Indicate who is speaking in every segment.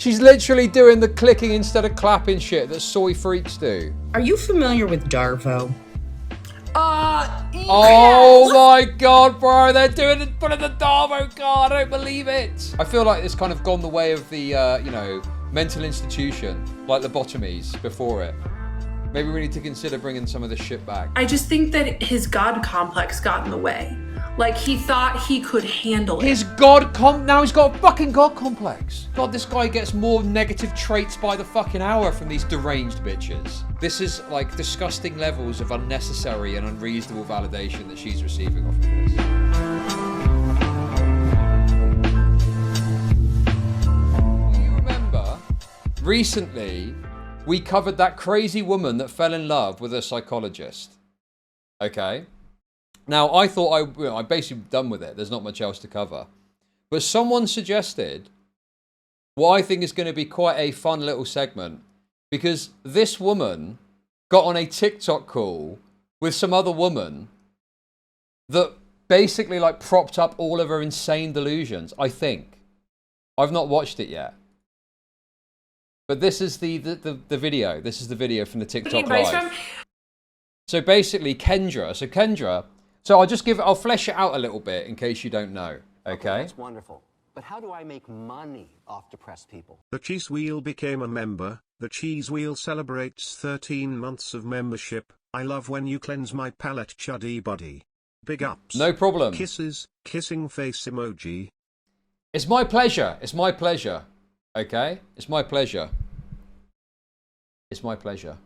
Speaker 1: She's literally doing the clicking instead of clapping shit that soy freaks do.
Speaker 2: Are you familiar with Darvo?
Speaker 1: Oh my god, bro, they're doing it, putting the Darvo card, I don't believe it. I feel like it's kind of gone the way of the, you know, mental institution, like lobotomies before it. Maybe we need to consider bringing some of this shit back.
Speaker 3: I just think that his God complex got in the way. Like, he thought he could handle it.
Speaker 1: His now he's got a fucking God complex. God, this guy gets more negative traits by the fucking hour from these deranged bitches. This is like disgusting levels of unnecessary and unreasonable validation that she's receiving off of this. Do you remember recently we covered that crazy woman that fell in love with a psychologist? Okay. Now, I thought I'm basically done with it. There's not much else to cover. But someone suggested what I think is going to be quite a fun little segment, because this woman got on a TikTok call with some other woman that basically like propped up all of her insane delusions, I think. I've not watched it yet. But this is the video. This is the video from the TikTok live. So basically, Kendra... So I'll flesh it out a little bit in case you don't know, okay?
Speaker 4: That's wonderful. But how do I make money off depressed people?
Speaker 5: The Cheese Wheel became a member. The Cheese Wheel celebrates 13 months of membership. I love when you cleanse my palate, chuddy body. Big ups.
Speaker 1: No problem.
Speaker 5: Kisses, kissing face emoji.
Speaker 1: It's my pleasure. It's my pleasure. Okay? It's my pleasure. It's my pleasure.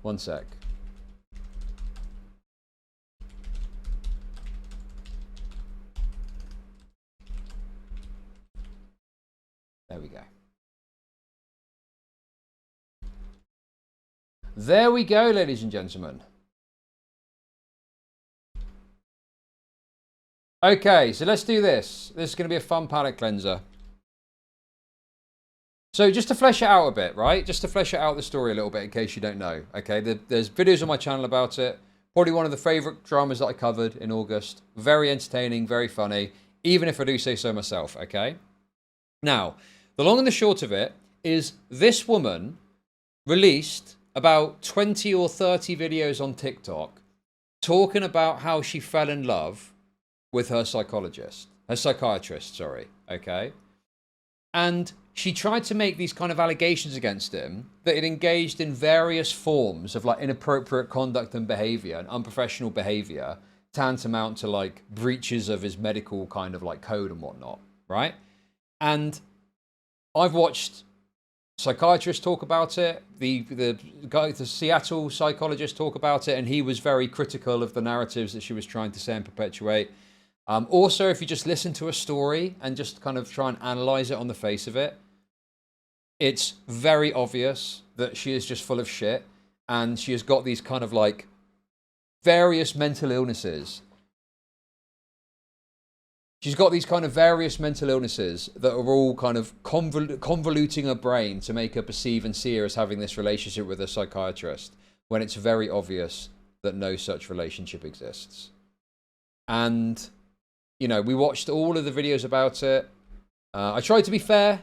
Speaker 1: One sec. There we go. There we go, ladies and gentlemen. Okay, so let's do this. This is going to be a fun palate cleanser. So just to flesh it out a bit, right? Just to flesh it out the story a little bit in case you don't know, okay? There's videos on my channel about it. Probably one of the favourite dramas that I covered in August. Very entertaining, very funny, even if I do say so myself, okay? Now, the long and the short of it is this woman released about 20 or 30 videos on TikTok talking about how she fell in love with her psychiatrist, sorry, okay? And she tried to make these kind of allegations against him that it engaged in various forms of like inappropriate conduct and behavior and unprofessional behavior, tantamount to like breaches of his medical kind of like code and whatnot, right? And I've watched psychiatrists talk about it, the Seattle psychologist talk about it, and he was very critical of the narratives that she was trying to say and perpetuate. Also, if you just listen to a story and just kind of try and analyze it on the face of it, it's very obvious that she is just full of shit, and she has got these kind of like various mental illnesses. She's got these kind of various mental illnesses that are all kind of convoluting her brain to make her perceive and see her as having this relationship with a psychiatrist, when it's very obvious that no such relationship exists. And, you know, we watched all of the videos about it. I tried to be fair.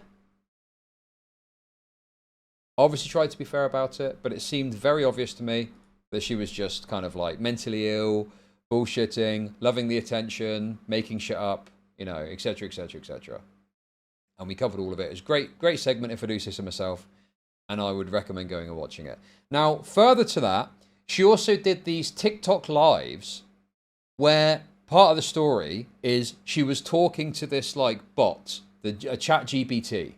Speaker 1: Obviously tried to be fair about it, but it seemed very obvious to me that she was just kind of like mentally ill, bullshitting, loving the attention, making shit up, you know, etc, etc, etc. And we covered all of it. It's a great segment if I do say so myself, and I would recommend going and watching it. Now, further to that, she also did these TikTok lives where part of the story is she was talking to this like bot, a ChatGPT.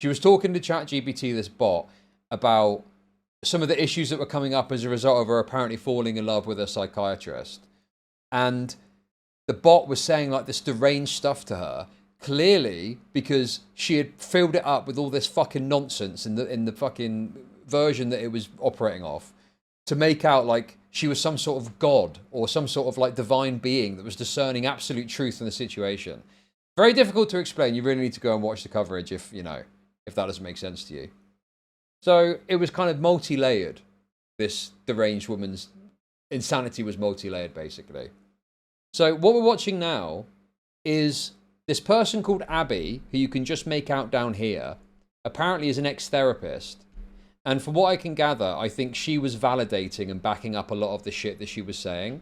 Speaker 1: She was talking to ChatGPT, this bot, about some of the issues that were coming up as a result of her apparently falling in love with a psychiatrist. And the bot was saying like this deranged stuff to her, clearly because she had filled it up with all this fucking nonsense in the fucking version that it was operating off, to make out like she was some sort of god or some sort of like divine being that was discerning absolute truth in the situation. Very difficult to explain. You really need to go and watch the coverage if, you know, if that doesn't make sense to you. So it was kind of multi-layered. This deranged woman's insanity was multi-layered, basically. So what we're watching now is this person called Abby, who you can just make out down here, apparently is an ex-therapist. And from what I can gather, I think she was validating and backing up a lot of the shit that she was saying.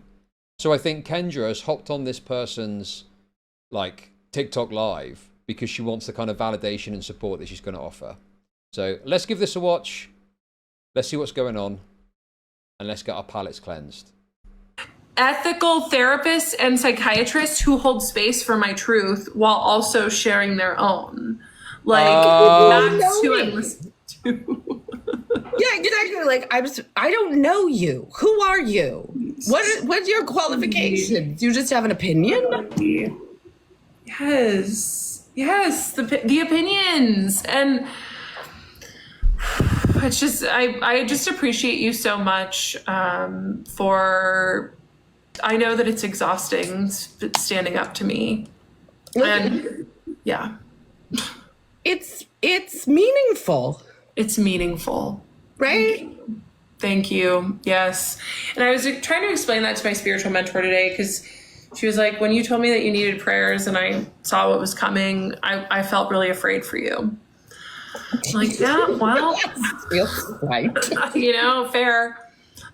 Speaker 1: So I think Kendra has hopped on this person's like TikTok live because she wants the kind of validation and support that she's going to offer. So let's give this a watch. Let's see what's going on. And let's get our palates cleansed.
Speaker 3: Ethical therapists and psychiatrists who hold space for my truth while also sharing their own. Like, that's who I'm listening to.
Speaker 2: Yeah, exactly. Like, I don't know you. Who are you? What's your qualifications? You just have an opinion?
Speaker 3: Yes, the opinions. And it's just, I just appreciate you so much for, I know that it's exhausting standing up to me. And yeah.
Speaker 2: It's meaningful.
Speaker 3: It's meaningful.
Speaker 2: Right?
Speaker 3: Thank you. Yes. And I was trying to explain that to my spiritual mentor today because she was like, when you told me that you needed prayers and I saw what was coming, I felt really afraid for you. I'm like, yeah, well,
Speaker 2: Feels right.
Speaker 3: you know, fair.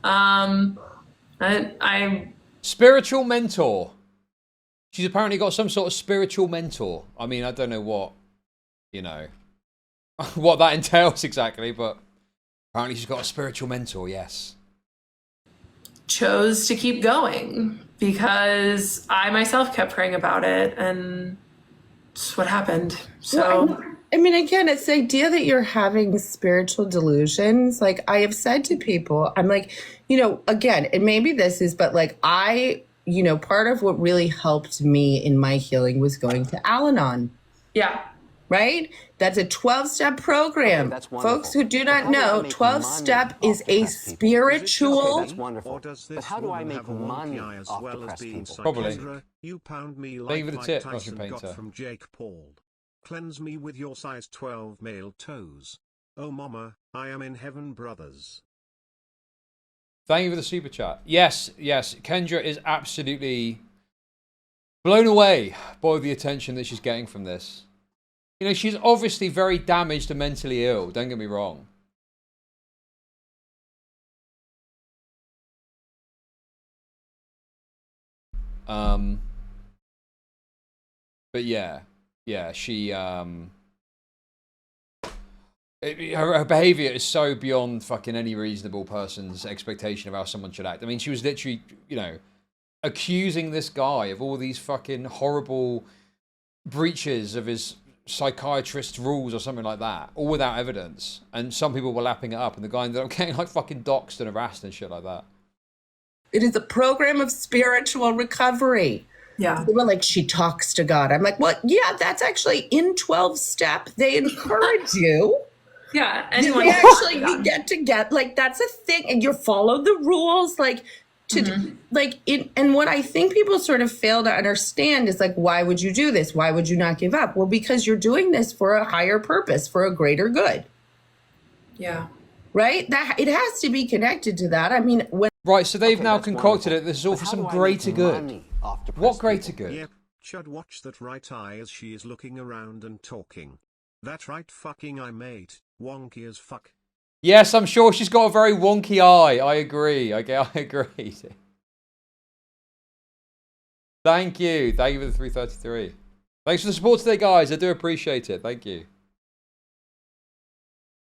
Speaker 3: I
Speaker 1: Spiritual mentor. She's apparently got some sort of spiritual mentor. I mean, I don't know what, you know, what that entails exactly, but apparently she's got a spiritual mentor, yes.
Speaker 3: chose to keep going because I myself kept praying about it, and it's what happened. So.
Speaker 2: Well, I mean, again, it's the idea that you're having spiritual delusions. Like, I have said to people, I'm like, you know, again, and maybe this is, but like, you know, part of what really helped me in my healing was going to Al-Anon.
Speaker 3: Yeah.
Speaker 2: Right? That's a 12-step program.
Speaker 4: That's wonderful.
Speaker 2: Folks who do
Speaker 4: But
Speaker 2: not
Speaker 4: how do I
Speaker 2: know,
Speaker 4: make
Speaker 2: 12-step
Speaker 4: money
Speaker 2: is
Speaker 4: off
Speaker 2: a
Speaker 4: depressed people?
Speaker 2: spiritual.
Speaker 4: That's wonderful.
Speaker 5: Or does
Speaker 4: But
Speaker 5: this
Speaker 4: how do I
Speaker 5: woman
Speaker 4: make
Speaker 5: have a
Speaker 4: money
Speaker 5: wonky eye as
Speaker 4: off
Speaker 5: well as
Speaker 4: depressed
Speaker 5: being
Speaker 4: people?
Speaker 1: Probably.
Speaker 5: Kendra, you pound me
Speaker 1: Thank
Speaker 5: like
Speaker 1: you for the
Speaker 5: Mike
Speaker 1: tip,
Speaker 5: Tyson
Speaker 1: Russian
Speaker 5: got
Speaker 1: Painter.
Speaker 5: from Jake Paul. Cleanse me with your size 12 male toes. Oh mama, I am in heaven, brothers.
Speaker 1: Thank you for the super chat. Yes, yes. Kendra is absolutely blown away by the attention that she's getting from this. You know, she's obviously very damaged and mentally ill. Don't get me wrong. But yeah, she her behavior is so beyond fucking any reasonable person's expectation of how someone should act. I mean, she was literally, you know, accusing this guy of all these fucking horrible breaches of his psychiatrist rules or something like that, all without evidence. And some people were lapping it up, and the guy ended up getting like fucking doxxed and harassed and shit like that.
Speaker 2: It is a program of spiritual recovery.
Speaker 3: Yeah.
Speaker 2: They were like, she talks to God. I'm like, well, yeah, that's actually in 12-step. They encourage you.
Speaker 3: Yeah.
Speaker 2: They actually, you get, like, that's a thing. And you follow the rules, like, and what I think people sort of fail to understand is, like, why would you do this? Why would you not give up? Well, because you're doing this for a higher purpose, for a greater good.
Speaker 3: Yeah.
Speaker 2: Right? That it has to be connected to that. I mean, when
Speaker 1: Right, so they've now
Speaker 4: that's
Speaker 1: concocted
Speaker 4: wonderful.
Speaker 1: it. This is all
Speaker 4: But
Speaker 1: for
Speaker 4: how
Speaker 1: some
Speaker 4: do I
Speaker 1: greater
Speaker 4: make
Speaker 1: good.
Speaker 4: money off depressed
Speaker 1: What greater
Speaker 4: people?
Speaker 1: good?
Speaker 5: Yep, Chud, watch that right eye as she is looking around and talking. That right fucking eye, mate. Wonky as fuck.
Speaker 1: Yes, I'm sure she's got a very wonky eye. I agree. I agree. Thank you. Thank you for the 333. Thanks for the support today, guys. I do appreciate it. Thank you.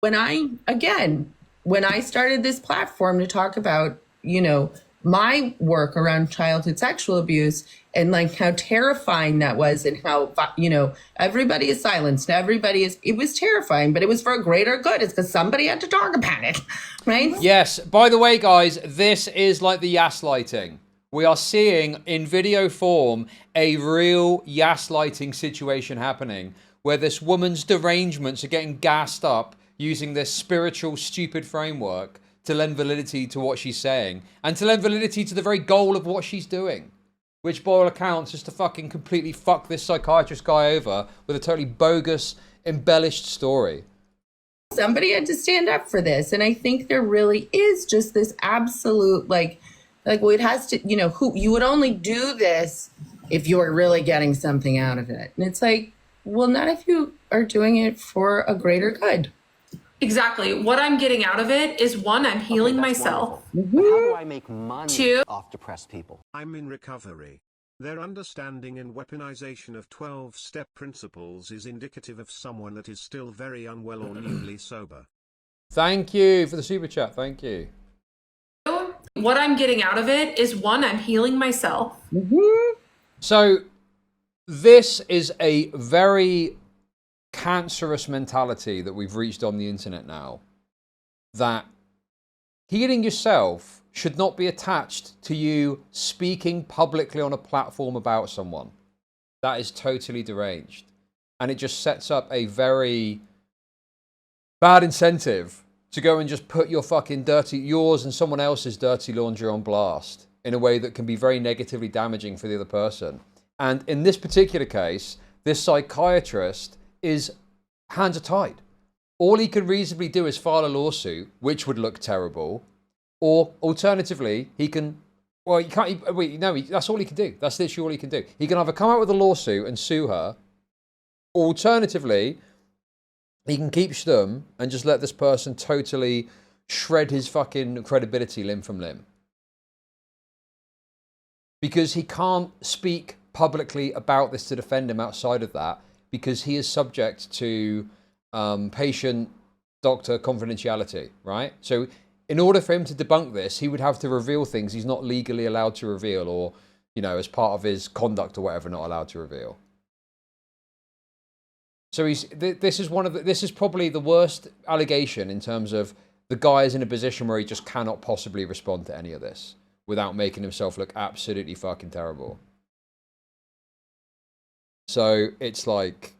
Speaker 2: when I started this platform to talk about, you know, my work around childhood sexual abuse and like how terrifying that was, and how, you know, everybody is silenced. It was terrifying, but it was for a greater good. It's because somebody had to talk about it, right?
Speaker 1: Yes. By the way, guys, this is like the gaslighting. We are seeing in video form a real gaslighting situation happening where this woman's derangements are getting gassed up using this spiritual, stupid framework to lend validity to what she's saying and to lend validity to the very goal of what she's doing, which by all accounts is to fucking completely fuck this psychiatrist guy over with a totally bogus, embellished story.
Speaker 2: Somebody had to stand up for this. And I think there really is just this absolute, like, Like, well, it has to, you know, who you would only do this if you were really getting something out of it. And it's like, well, not if you are doing it for a greater good.
Speaker 3: Exactly. What I'm getting out of it is, one, I'm healing myself.
Speaker 4: But how do I make money
Speaker 3: Two,
Speaker 4: off depressed people?
Speaker 5: I'm in recovery. Their understanding and weaponization of 12-step principles is indicative of someone that is still very unwell or newly sober.
Speaker 1: Thank you for the super chat. Thank you.
Speaker 3: what I'm getting out of it is, one, I'm healing myself.
Speaker 1: So this is a very cancerous mentality that we've reached on the internet now, that healing yourself should not be attached to you speaking publicly on a platform about someone. That is totally deranged. And it just sets up a very bad incentive to go and just put your fucking yours and someone else's dirty laundry on blast in a way that can be very negatively damaging for the other person. And in this particular case, this psychiatrist is hands are tied. All he can reasonably do is file a lawsuit, which would look terrible. Or alternatively, he can, well, you can't, wait, no, that's all he can do. That's literally all he can do. He can either come out with a lawsuit and sue her, or alternatively, he can keep stum and just let this person totally shred his fucking credibility limb from limb. Because he can't speak publicly about this to defend him outside of that, because he is subject to patient-doctor confidentiality, right? So in order for him to debunk this, he would have to reveal things he's not legally allowed to reveal, or, you know, as part of his conduct or whatever, not allowed to reveal. So this is probably the worst allegation in terms of the guy is in a position where he just cannot possibly respond to any of this without making himself look absolutely fucking terrible. So it's like,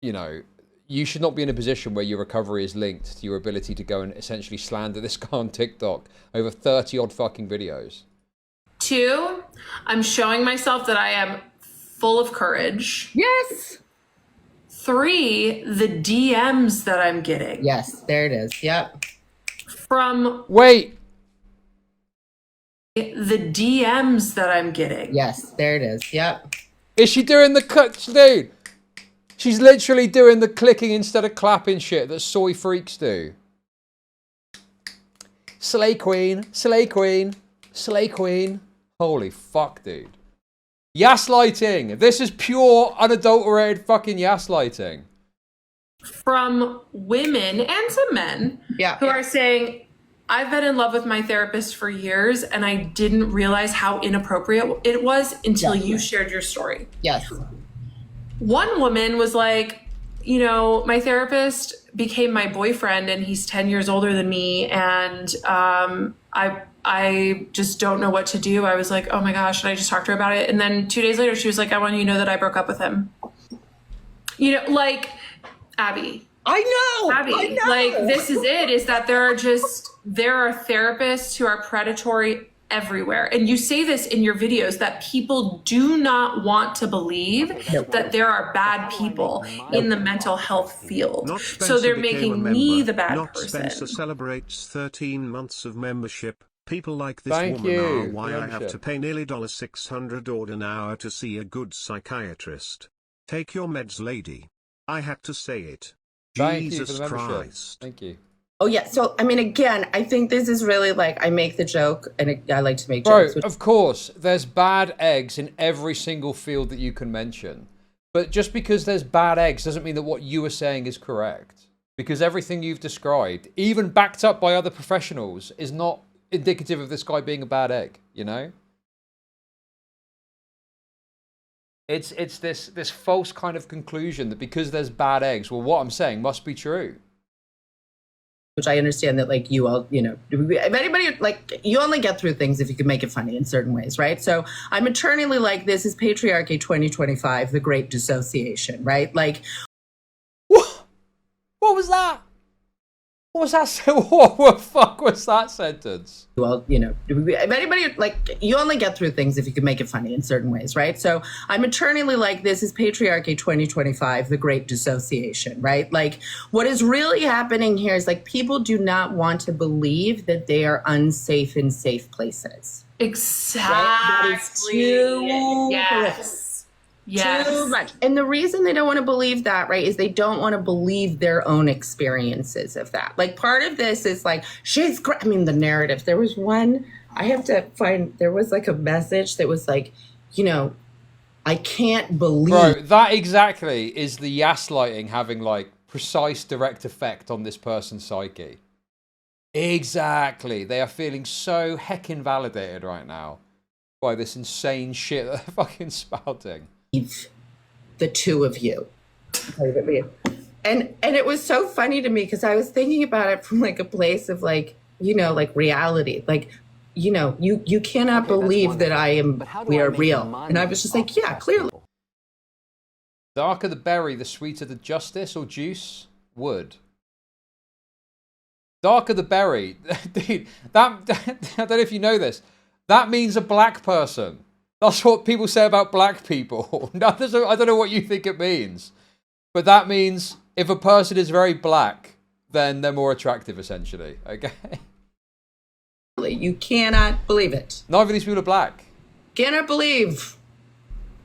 Speaker 1: you know, you should not be in a position where your recovery is linked to your ability to go and essentially slander this guy on TikTok over 30 odd fucking videos.
Speaker 3: Two, I'm showing myself that I am full of courage.
Speaker 2: Yes.
Speaker 3: Three, the DMs that I'm getting.
Speaker 2: Yes, there it is. Yep.
Speaker 3: From
Speaker 1: Wait.
Speaker 3: the DMs that I'm getting.
Speaker 2: Yes, there it is. Yep.
Speaker 1: Is she doing the dude? She's literally doing the clicking instead of clapping shit that soy freaks do. Slay queen, slay queen, slay queen. Holy fuck, dude. Gaslighting. This is pure, unadulterated fucking gaslighting.
Speaker 3: From women and some men who are saying, I've been in love with my therapist for years and I didn't realize how inappropriate it was until you shared your story.
Speaker 2: Yes.
Speaker 3: One woman was like, you know, my therapist became my boyfriend and he's 10 years older than me, and I just don't know what to do. I was like, oh my gosh, and I just talked to her about it. And then 2 days later, she was like, I want you to know that I broke up with him. You know, like, Abby.
Speaker 2: I know.
Speaker 3: Abby,
Speaker 2: I know.
Speaker 3: like, this is it, is that there are therapists who are predatory everywhere. And you say this in your videos, that people do not want to believe that there are bad people in the mental health field. So they're making me the bad person.
Speaker 5: Spencer celebrates 13 months of membership. People like this
Speaker 1: Thank
Speaker 5: woman
Speaker 1: you.
Speaker 5: are why I have to pay nearly $600 odd an hour to see a good psychiatrist. Take your meds, lady. I had to say it.
Speaker 1: Thank
Speaker 5: Jesus
Speaker 1: you for the membership.
Speaker 5: Christ.
Speaker 1: Thank you.
Speaker 2: Oh, yeah. So, I mean, again, I think this is really like, I make the joke, and I like to make
Speaker 1: Bro,
Speaker 2: jokes. Which...
Speaker 1: of course, there's bad eggs in every single field that you can mention. But just because there's bad eggs doesn't mean that what you are saying is correct. Because everything you've described, even backed up by other professionals, is not indicative of this guy being a bad egg, you know? It's this false kind of conclusion that because there's bad eggs, well, what I'm saying must be true.
Speaker 2: Which I understand that, like, you all, you know, if anybody, like, you only get through things if you can make it funny in certain ways, right? So I'm eternally like, this is Patriarchy 2025, the Great Dissociation, right? Like,
Speaker 1: What was that? What was that? What the fuck was that sentence?
Speaker 2: Well, if anybody, like, you only get through things if you can make it funny in certain ways, right? So I'm eternally like, this is patriarchy 2025, the great dissociation, right? Like, what is really happening here is, like, people do not want to believe that they are unsafe in safe places.
Speaker 3: Exactly.
Speaker 2: Right? That is too
Speaker 3: Yes. Yes.
Speaker 2: Too much. And the reason they don't want to believe that, right, is they don't want to believe their own experiences of that. Like, part of this is like, the narrative. There was one, I have to find, there was like a message that was like, I can't believe.
Speaker 1: Bro, that exactly is the gaslighting having, like, precise direct effect on this person's psyche. Exactly. They are feeling so heckin' validated right now by this insane shit that they're fucking spouting.
Speaker 2: The two of you. And it was so funny to me because I was thinking about it from, like, a place of, like, like reality. Like, you cannot believe that we are real. And I was just like, yeah, clearly.
Speaker 1: The darker the berry, the sweeter the justice or juice? Wood. Darker the berry. Dude, I don't know if you know this. That means a black person. That's what people say about black people. I don't know what you think it means. But that means if a person is very black, then they're more attractive, essentially. Okay?
Speaker 2: You cannot believe it.
Speaker 1: Neither of these people are black.
Speaker 2: Cannot believe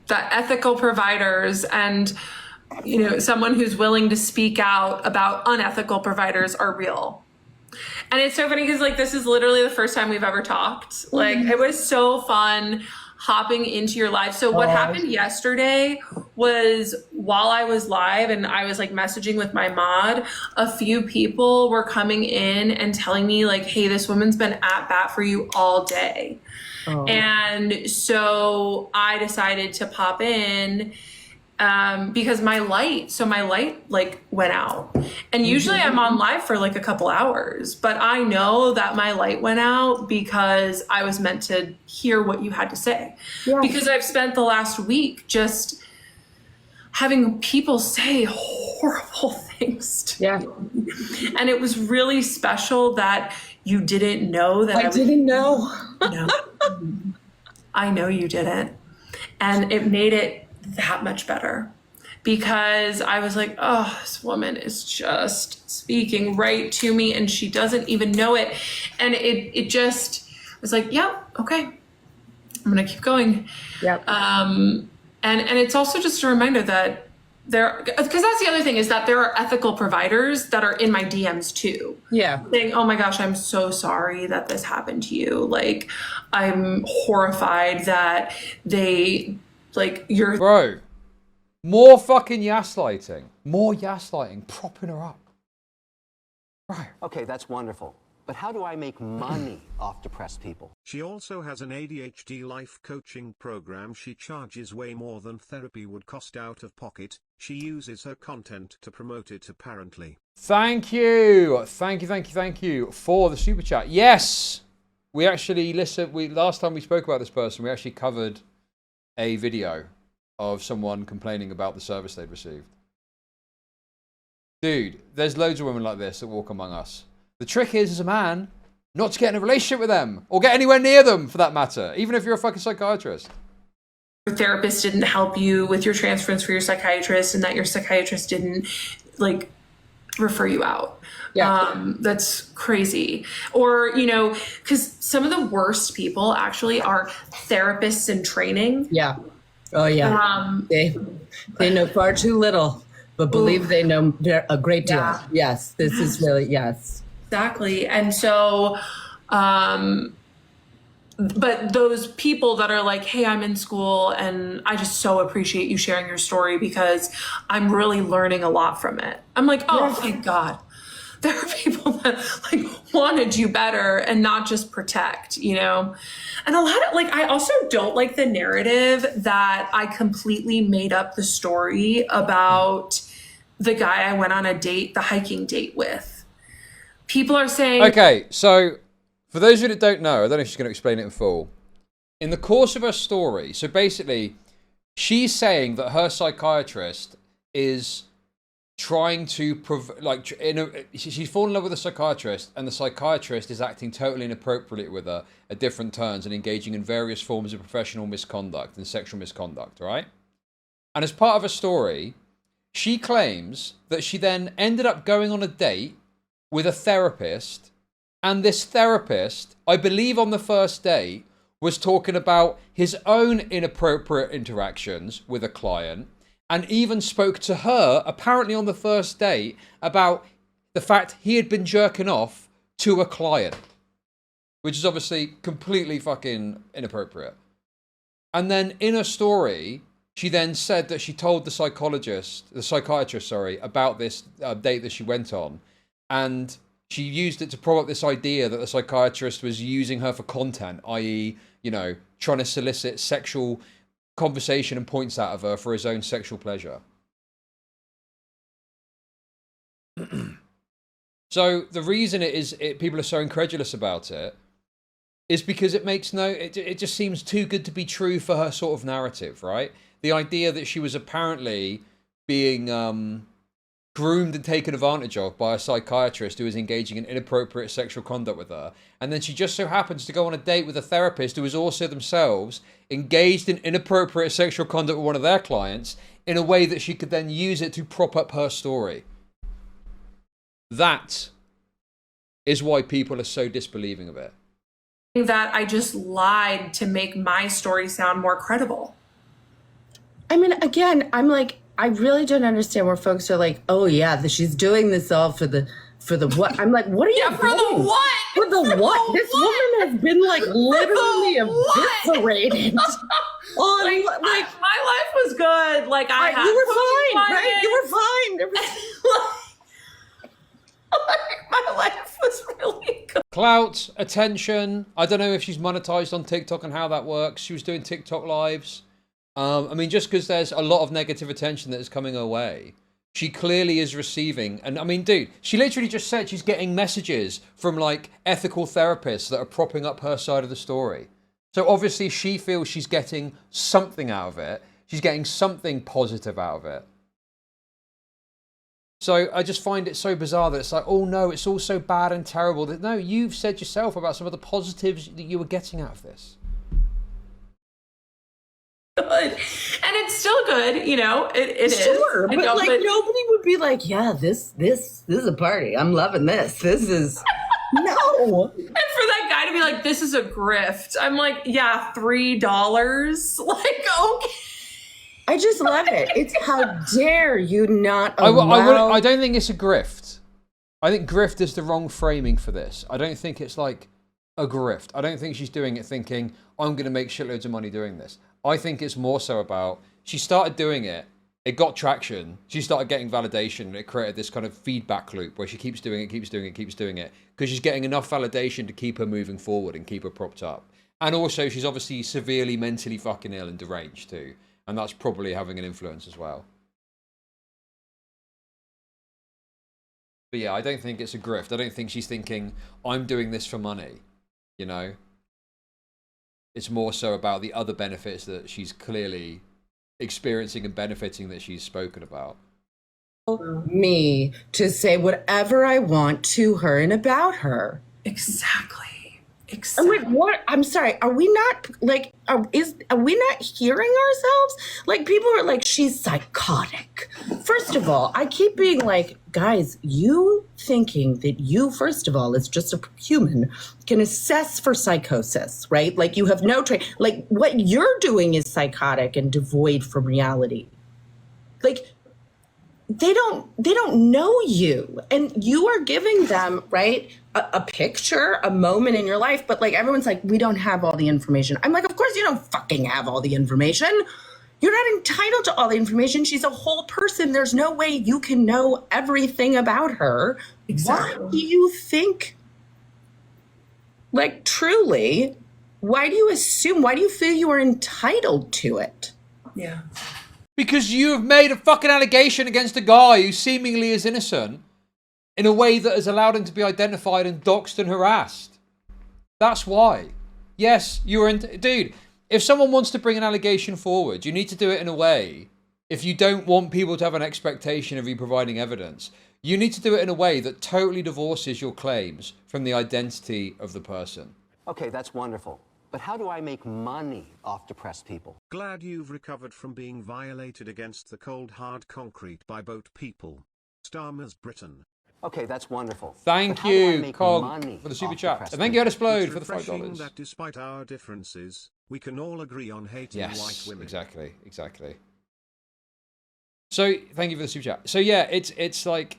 Speaker 3: that ethical providers and, someone who's willing to speak out about unethical providers are real. And it's so funny because, like, this is literally the first time we've ever talked. Like, it was so fun hopping into your live. So what happened yesterday was, while I was live and I was, like, messaging with my mod, a few people were coming in and telling me, like, hey, this woman's been at bat for you all day. And so I decided to pop in because my light like went out, and usually I'm on live for like a couple hours, but I know that my light went out because I was meant to hear what you had to say. Because I've spent the last week just having people say horrible things to me. And it was really special that you didn't know that I
Speaker 2: didn't know.
Speaker 3: No, I know you didn't. And it made it that much better, because I was like, oh, this woman is just speaking right to me and she doesn't even know it. And it just was like, yeah, okay, I'm gonna keep going. And it's also just a reminder that because that's the other thing, is that there are ethical providers that are in my DMs too. Saying, oh my gosh, I'm so sorry that this happened to you. Like, I'm horrified that you're...
Speaker 1: Bro, more fucking gaslighting. More gaslighting, propping her up. Right.
Speaker 4: Okay, that's wonderful. But how do I make money off depressed people?
Speaker 5: She also has an ADHD life coaching program. She charges way more than therapy would cost out of pocket. She uses her content to promote it, apparently.
Speaker 1: Thank you. Thank you for the super chat. Yes. We actually last time we spoke about this person, we actually covered a video of someone complaining about the service they'd received. Dude, there's loads of women like this that walk among us. The trick is, as a man, not to get in a relationship with them or get anywhere near them, for that matter, even if you're a fucking psychiatrist.
Speaker 3: Your therapist didn't help you with your transference for your psychiatrist, and that your psychiatrist didn't refer you out. That's crazy. Or, because some of the worst people actually are therapists in training.
Speaker 2: They know far too little, but believe they know a great deal. Yes, this is really, yes.
Speaker 3: Exactly. And so, but those people that are like, hey, I'm in school and I just so appreciate you sharing your story because I'm really learning a lot from it. I'm like, oh, thank God. There are people that wanted you better and not just protect, And a lot of I also don't like the narrative that I completely made up the story about the guy I went on the hiking date with. People are saying...
Speaker 1: Okay, so for those of you that don't know, I don't know if she's going to explain it in full. In the course of her story, so basically, she's saying that her psychiatrist is trying to she's fallen in love with a psychiatrist, and the psychiatrist is acting totally inappropriately with her at different turns and engaging in various forms of professional misconduct and sexual misconduct, right? And as part of her story, she claims that she then ended up going on a date with a therapist, and this therapist, I believe on the first date, was talking about his own inappropriate interactions with a client, and even spoke to her, apparently on the first date, about the fact he had been jerking off to a client, which is obviously completely fucking inappropriate. And then in her story, she then said that she told the psychiatrist, about this date that she went on, and she used it to prop up this idea that the psychiatrist was using her for content, i.e., trying to solicit sexual conversation and points out of her for his own sexual pleasure. So the reason people are so incredulous about it is because it just seems too good to be true for her sort of narrative, right? The idea that she was apparently being groomed and taken advantage of by a psychiatrist who is engaging in inappropriate sexual conduct with her. And then she just so happens to go on a date with a therapist who is also themselves engaged in inappropriate sexual conduct with one of their clients in a way that she could then use it to prop up her story. That is why people are so disbelieving of it.
Speaker 3: That I just lied to make my story sound more credible.
Speaker 2: I mean, again, I'm like, I really don't understand where folks are like, oh yeah, she's doing this all for the what? I'm like, what are you
Speaker 3: for the what?
Speaker 2: For the what? This woman has been like literally eviscerated.
Speaker 3: My life was good. Like
Speaker 2: you were fine, right? You were fine.
Speaker 3: My life was really good.
Speaker 1: Clout, attention. I don't know if she's monetized on TikTok and how that works. She was doing TikTok lives. I mean, just because there's a lot of negative attention that is coming her way, she clearly is receiving. And I mean, dude, she literally just said she's getting messages from like ethical therapists that are propping up her side of the story. So obviously she feels she's getting something out of it. She's getting something positive out of it. So I just find it so bizarre that it's like, oh no, it's all so bad and terrible. That no, you've said yourself about some of the positives that you were getting out of this.
Speaker 3: Good. And it's still good, it is.
Speaker 2: Sure, but nobody would be like, yeah, this is a party. I'm loving this. This is no.
Speaker 3: And for that guy to be like, this is a grift. I'm like, yeah, $3. Like, okay.
Speaker 2: I just love it. It's how dare you not allow...
Speaker 1: I don't think it's a grift. I think grift is the wrong framing for this. I don't think it's like a grift. I don't think she's doing it thinking, I'm going to make shitloads of money doing this. I think it's more so about, she started doing it, it got traction, she started getting validation, and it created this kind of feedback loop where she keeps doing it, because she's getting enough validation to keep her moving forward and keep her propped up. And also, she's obviously severely mentally fucking ill and deranged too, and that's probably having an influence as well. But yeah, I don't think it's a grift. I don't think she's thinking, I'm doing this for money, It's more so about the other benefits that she's clearly experiencing and benefiting that she's spoken about.
Speaker 2: Me to say whatever I want to her and about her.
Speaker 3: Exactly.
Speaker 2: I'm like, what? I'm sorry. Are we not like? Are we not hearing ourselves? Like, people are like, she's psychotic. First of all, I keep being like, guys, you thinking that you, first of all, as just a human, can assess for psychosis, right? Like, you have no like, what you're doing is psychotic and devoid from reality. Like, they don't know you, and you are giving them, right, a picture, a moment in your life, but like, everyone's like, we don't have all the information. I'm like, of course you don't fucking have all the information. You're not entitled to all the information. She's a whole person. There's no way you can know everything about her. Exactly. Why do you think, like, truly, why do you feel you are entitled to it?
Speaker 3: Yeah.
Speaker 1: Because you have made a fucking allegation against a guy who seemingly is innocent in a way that has allowed him to be identified and doxxed and harassed. That's why. Yes, dude, if someone wants to bring an allegation forward, you need to do it in a way if you don't want people to have an expectation of you providing evidence, you need to do it in a way that totally divorces your claims from the identity of the person.
Speaker 4: Okay, that's wonderful. But how do I make money off depressed people?
Speaker 5: Glad you've recovered from being violated against the cold hard concrete by boat people. Starmers Britain.
Speaker 4: Okay, that's wonderful.
Speaker 1: Thank
Speaker 4: But how do I
Speaker 1: you,
Speaker 4: make
Speaker 1: Cog,
Speaker 4: money
Speaker 1: for the super
Speaker 4: off
Speaker 1: chat.
Speaker 4: depressed
Speaker 1: And thank you,
Speaker 4: people?
Speaker 1: Explode,
Speaker 5: It's
Speaker 1: for the
Speaker 5: refreshing
Speaker 1: $5.
Speaker 5: that despite our differences, we can all agree on hating white
Speaker 1: Yes,
Speaker 5: women.
Speaker 1: exactly. So, thank you for the super chat. So, yeah, it's like,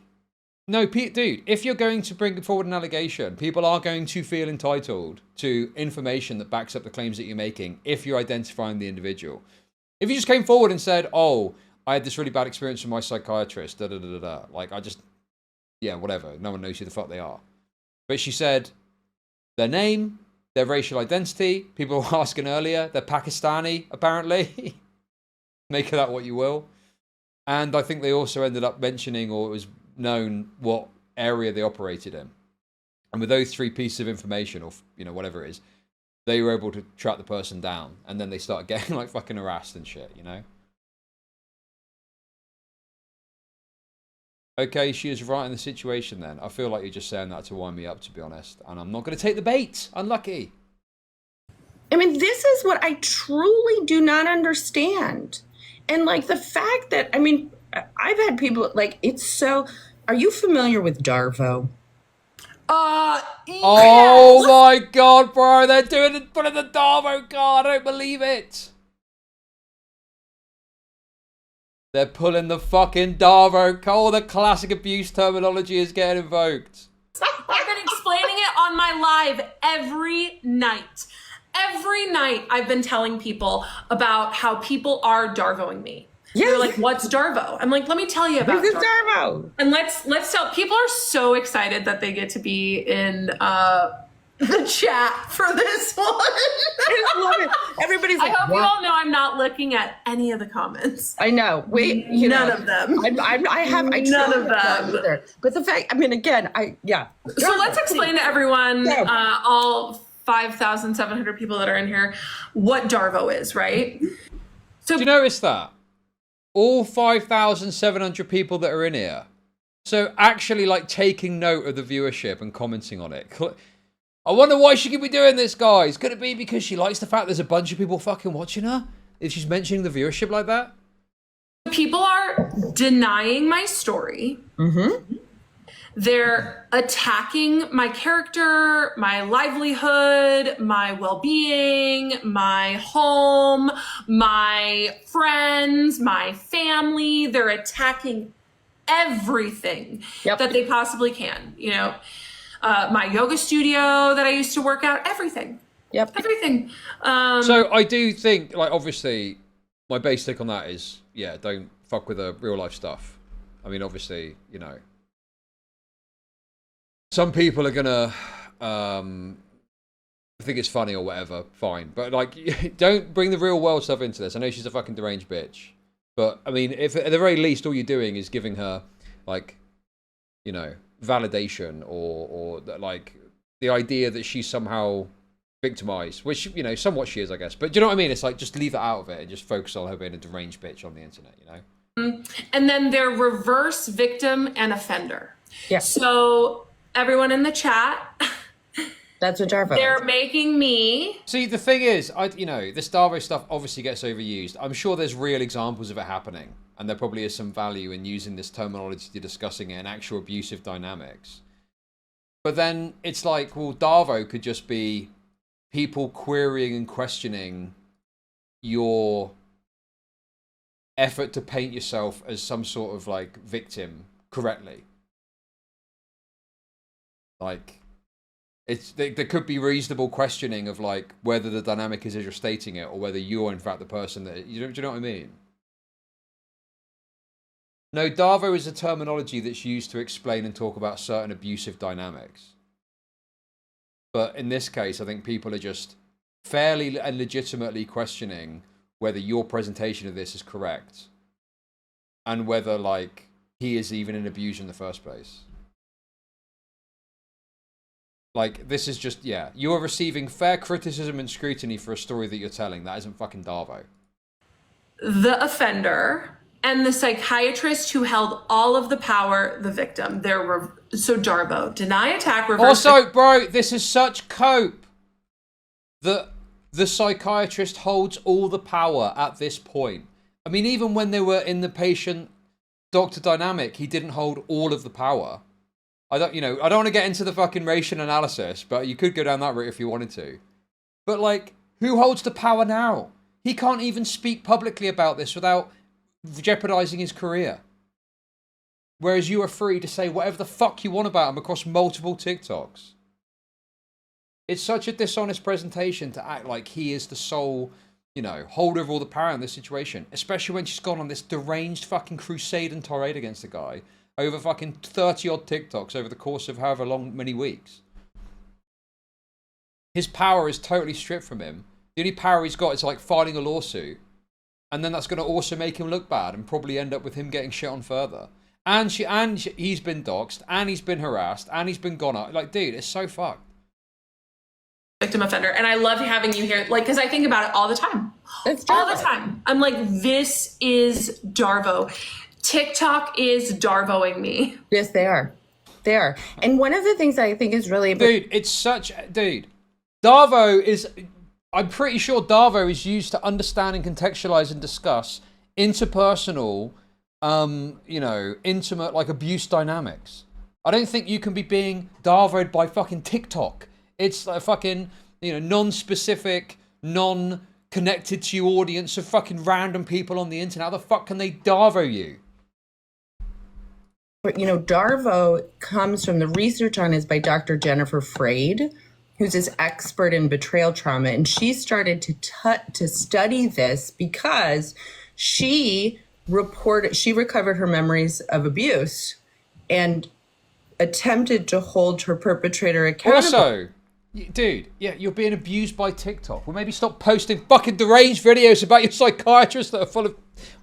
Speaker 1: no, dude, if you're going to bring forward an allegation, people are going to feel entitled to information that backs up the claims that you're making if you're identifying the individual. If you just came forward and said, oh, I had this really bad experience with my psychiatrist, like, yeah, whatever, no one knows who the fuck they are. But she said their name, their racial identity, people were asking earlier, they're Pakistani, apparently. Make of that what you will. And I think they also ended up mentioning, or it was known, what area they operated in. And with those 3 pieces of information, or whatever it is, they were able to track the person down. And then they started getting like fucking harassed and shit, Okay, she is right in the situation then. I feel like you're just saying that to wind me up, to be honest. And I'm not going to take the bait. Unlucky.
Speaker 2: I mean, this is what I truly do not understand. And like the fact that, I mean, I've had people like, it's so, are you familiar with Darvo?
Speaker 1: Oh my god, bro, they're putting the Darvo card. I don't believe it. They're pulling the fucking Darvo card. All the classic abuse terminology is getting invoked.
Speaker 3: I've been explaining it on my live every night. Every night I've been telling people about how people are Darvoing me.
Speaker 2: Yes.
Speaker 3: They're like, what's Darvo? I'm like, let me tell you about
Speaker 2: This is
Speaker 3: Darvo.
Speaker 2: Darvo.
Speaker 3: And let's tell, people are so excited that they get to be in the chat for this one.
Speaker 2: I just love it. Everybody's
Speaker 3: I
Speaker 2: like,
Speaker 3: hope you
Speaker 2: what?
Speaker 3: all know I'm not looking at any of the comments.
Speaker 2: I know. Wait,
Speaker 3: None of them.
Speaker 2: I
Speaker 3: None of them.
Speaker 2: Either. But the fact, I mean, again,
Speaker 3: So let's explain to everyone,
Speaker 2: Yeah.
Speaker 3: all 5,700 people that are in here, what Darvo is, right? So
Speaker 1: Do you notice that? All 5,700 people that are in here. So actually like taking note of the viewership and commenting on it. I wonder why she could be doing this, guys. Could it be because she likes the fact there's a bunch of people fucking watching her? If she's mentioning the viewership like that?
Speaker 3: people are denying my story.
Speaker 2: Mm-hmm.
Speaker 3: They're attacking my character, my livelihood, my well-being, my home, my friends, my family. They're attacking everything that they possibly can. You know, my yoga studio that I used to work out, everything. Everything.
Speaker 1: So I do think, like, obviously, my base take on that is, yeah, don't fuck with the real life stuff. I mean, obviously, you know, some people are gonna think it's funny or whatever, fine. But, like, don't bring the real world stuff into this. I know she's a fucking deranged bitch. But, I mean, if at the very least all you're doing is giving her, like, you know, validation or like, the idea that she's somehow victimized, which, you know, somewhat she is, I guess. But do you know what I mean? It's like, just leave that out of it and just focus on her being a deranged bitch on the internet, you know?
Speaker 3: And then they're reverse victim and offender.
Speaker 2: Yeah.
Speaker 3: So everyone in the chat,
Speaker 2: That's what Darvo
Speaker 3: they're
Speaker 2: is.
Speaker 3: making me.
Speaker 1: See, the thing is, you know, this Darvo stuff obviously gets overused. I'm sure there's real examples of it happening, and there probably is some value in using this terminology to discussing it in actual abusive dynamics. But then it's like, well, Darvo could just be people querying and questioning your effort to paint yourself as some sort of, like, victim correctly. Like, there could be reasonable questioning of, like, whether the dynamic is as you're stating it or whether you're in fact the person that, do you know what I mean? No, Darvo is a terminology that's used to explain and talk about certain abusive dynamics. But in this case, I think people are just fairly and legitimately questioning whether your presentation of this is correct and whether, like, he is even an abuser in the first place. Like, this is just, yeah, you are receiving fair criticism and scrutiny for a story that you're telling. That isn't fucking Darvo.
Speaker 3: The offender and the psychiatrist who held all of the power, the victim. So Darvo, deny attack, reverse.
Speaker 1: Also, bro, this is such cope that the psychiatrist holds all the power at this point. I mean, even when they were in the patient-doctor dynamic, he didn't hold all of the power. I don't want to get into the fucking racial analysis, but you could go down that route if you wanted to. But, like, who holds the power now? He can't even speak publicly about this without jeopardizing his career. Whereas you are free to say whatever the fuck you want about him across multiple TikToks. It's such a dishonest presentation to act like he is the sole, holder of all the power in this situation. Especially when she's gone on this deranged fucking crusade and tirade against the guy over fucking 30-odd TikToks over the course of however long, many weeks. His power is totally stripped from him. The only power he's got is like filing a lawsuit. And then that's going to also make him look bad and probably end up with him getting shit on further. And he's been doxxed, and he's been harassed, and he's been gone out. Like, dude, it's so fucked.
Speaker 3: Victim offender. And I love having you here, like, because I think about it all the time. All the time. I'm like, this is Darvo. TikTok is Darvoing me.
Speaker 2: Yes, they are. They are. And one of the things I think is really...
Speaker 1: Darvo is... I'm pretty sure Darvo is used to understand and contextualize and discuss interpersonal, intimate, like, abuse dynamics. I don't think you can be being Darvoed by fucking TikTok. It's like fucking, non-specific, non-connected to you audience of fucking random people on the internet. How the fuck can they Darvo you?
Speaker 2: But, Darvo comes from the research on is by Dr. Jennifer Freyd, who's this expert in betrayal trauma. And she started to study this because she recovered her memories of abuse and attempted to hold her perpetrator accountable.
Speaker 1: Also, dude, you're being abused by TikTok. Well, maybe stop posting fucking deranged videos about your psychiatrist that are full of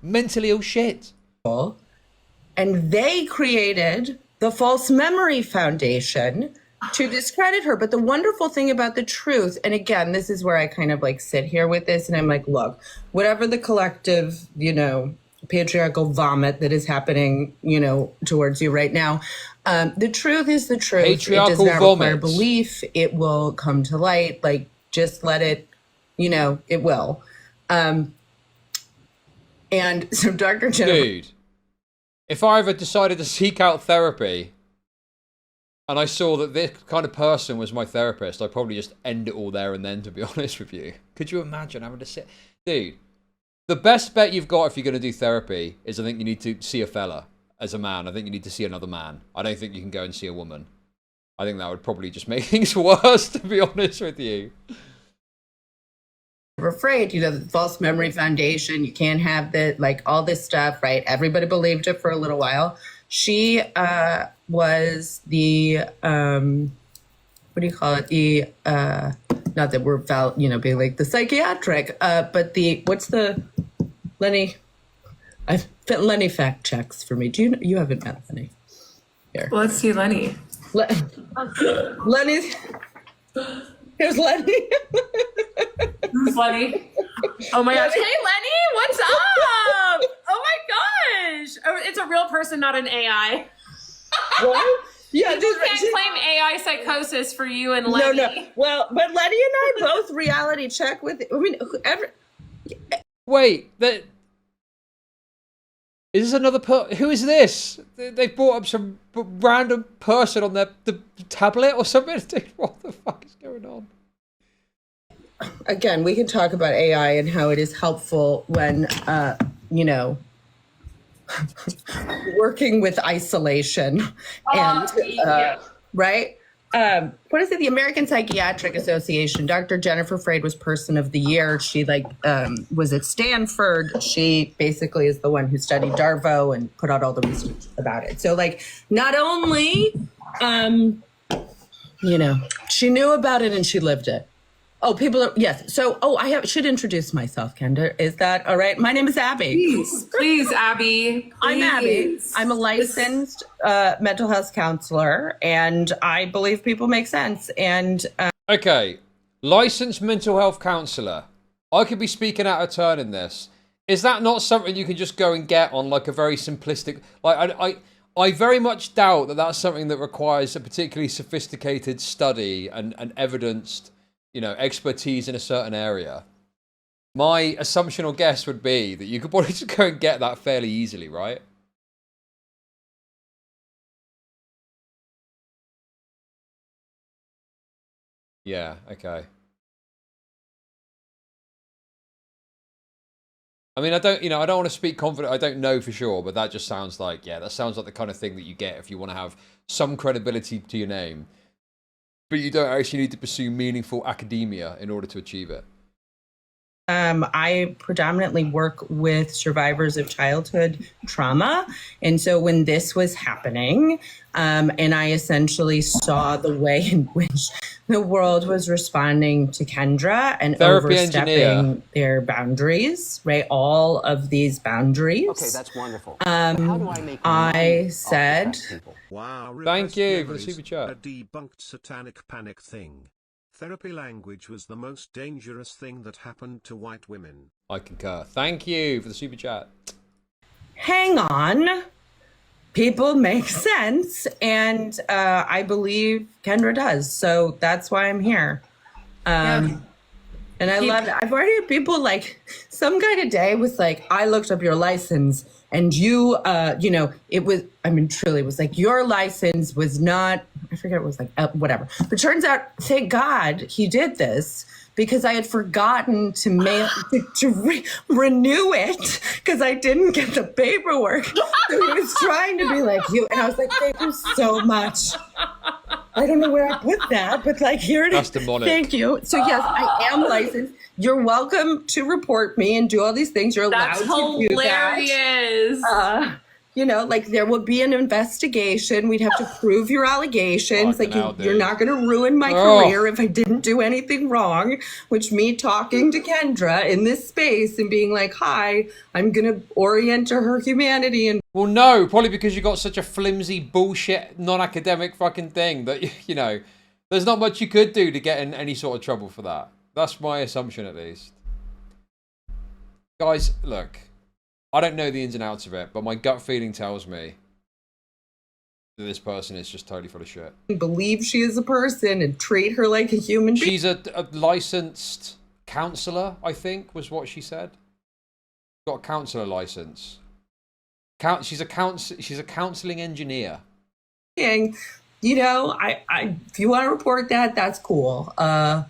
Speaker 1: mentally ill shit.
Speaker 2: And they created the False Memory Foundation to discredit her. But the wonderful thing about the truth, and again, this is where I kind of like sit here with this and I'm like, look, whatever the collective, patriarchal vomit that is happening, towards you right now, the truth is the truth.
Speaker 1: Patriarchal
Speaker 2: it does not
Speaker 1: vomit.
Speaker 2: require belief. It will come to light. Like, just let it, it will. And so Dr. Jennifer...
Speaker 1: Dude, if I ever decided to seek out therapy and I saw that this kind of person was my therapist, I'd probably just end it all there and then, to be honest with you. Could you imagine having to sit... Dude, the best bet you've got if you're going to do therapy is I think you need to see a fella. As a man, I think you need to see another man. I don't think you can go and see a woman. I think that would probably just make things worse, to be honest with you.
Speaker 2: We're afraid, the False Memory Foundation, you can't have all this stuff, right? Everybody believed it for a little while. She was the, what do you call it? The, not that we're, being like the psychiatric, but what's the, Lenny fact checks for me. Do you haven't met Lenny? Here.
Speaker 3: Well, let's see Lenny.
Speaker 2: Lenny's, here's Lenny.
Speaker 3: Who's Lenny? Oh my gosh. Hey, Lenny, what's up? Oh my gosh. Oh, it's a real person, not an AI.
Speaker 2: What? Yeah,
Speaker 3: you can't claim AI psychosis for you and Lenny.
Speaker 2: No. Well, but Lenny and I both reality check with, whoever.
Speaker 1: Wait, is this another who is this? They brought up some random person on the tablet or something? Dude, what the fuck is going on?
Speaker 2: Again, we can talk about AI and how it is helpful when, working with isolation and, right? What is it? The American Psychiatric Association. Dr. Jennifer Freyd was Person of the Year. She was at Stanford. She basically is the one who studied Darvo and put out all the research about it. So not only, she knew about it and she lived it. Oh, yes. So, should introduce myself, Kendra. Is that all right? My name is Abby.
Speaker 3: Please, Abby.
Speaker 2: I'm Abby. I'm a licensed mental health counselor, and I believe people make sense. And
Speaker 1: okay, licensed mental health counselor. I could be speaking out of turn in this. Is that not something you can just go and get on like a very simplistic, like I very much doubt that that's something that requires a particularly sophisticated study and evidenced, you know, expertise in a certain area. My assumption or guess would be that you could probably just go and get that fairly easily, right? Yeah, okay. I mean, I don't want to speak confident. I don't know for sure, but that just sounds like, yeah, that sounds like the kind of thing that you get if you want to have some credibility to your name. But you don't actually need to pursue meaningful academia in order to achieve it.
Speaker 2: I predominantly work with survivors of childhood trauma. And so when this was happening, and I essentially saw the way in which the world was responding to Kendra and
Speaker 1: Therapy
Speaker 2: overstepping
Speaker 1: engineer.
Speaker 2: their boundaries, right? All of these boundaries.
Speaker 4: Okay, that's wonderful. But how do I make money
Speaker 2: I
Speaker 4: off
Speaker 2: said,
Speaker 4: depressed people?
Speaker 5: Wow,
Speaker 1: Thank
Speaker 5: repressed
Speaker 1: you for the
Speaker 5: memories,
Speaker 1: super chat.
Speaker 5: A debunked satanic panic thing. Therapy language was the most dangerous thing that happened to white women.
Speaker 1: I concur. Thank you for the super chat.
Speaker 2: hang on, people make sense. And I believe Kendra does. So that's why I'm here. And I love it. I've already had people like, some guy today was like, I looked up your license and you, you know, it was, I mean, truly, it was like, your license was not, I forget, it was like, whatever. But turns out, thank God he did this because I had forgotten to mail, renew it because I didn't get the paperwork. So he was trying to be like you. And I was like, thank you so much. I don't know where I put that, but like here it is.
Speaker 1: That's demonic.
Speaker 2: Thank you. So yes, I am licensed. You're welcome to report me and do all these things. You're allowed
Speaker 3: That's
Speaker 2: to do that.
Speaker 3: hilarious.
Speaker 2: You know, like there would be an investigation. We'd have to prove your allegations.
Speaker 1: Fucking
Speaker 2: Like
Speaker 1: hell,
Speaker 2: you're
Speaker 1: dude.
Speaker 2: not going to ruin my
Speaker 1: Oh.
Speaker 2: career if I didn't do anything wrong. Which me talking to Kendra in this space and being like, "Hi, I'm going to orient to her humanity and."
Speaker 1: Well, no, probably because you got such a flimsy bullshit non-academic fucking thing that, you know, there's not much you could do to get in any sort of trouble for that. That's my assumption, at least. Guys, look, I don't know the ins and outs of it, but my gut feeling tells me that this person is just totally full of shit.
Speaker 2: Believe she is a person and treat her like a human being.
Speaker 1: She's a licensed counselor, I think, was what she said. Got a counselor license. She's a counseling engineer.
Speaker 2: You know, I if you want to report that, that's cool.
Speaker 3: No.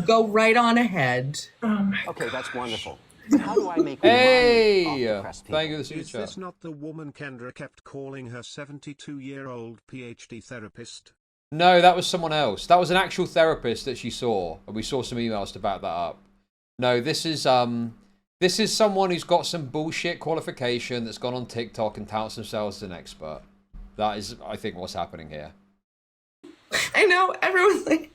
Speaker 2: Go right on ahead.
Speaker 3: Oh my
Speaker 4: Okay,
Speaker 3: God.
Speaker 4: that's wonderful. But how do I make
Speaker 1: Hey,
Speaker 4: money off depressed people?
Speaker 1: thank you for the super
Speaker 5: Is
Speaker 1: chat.
Speaker 5: this not the woman Kendra kept calling her 72-year-old PhD therapist?
Speaker 1: No, that was someone else. That was an actual therapist that she saw, and we saw some emails to back that up. No, this is someone who's got some bullshit qualification that's gone on TikTok and touts themselves as an expert. That is, I think, what's happening here.
Speaker 2: I know everyone's like,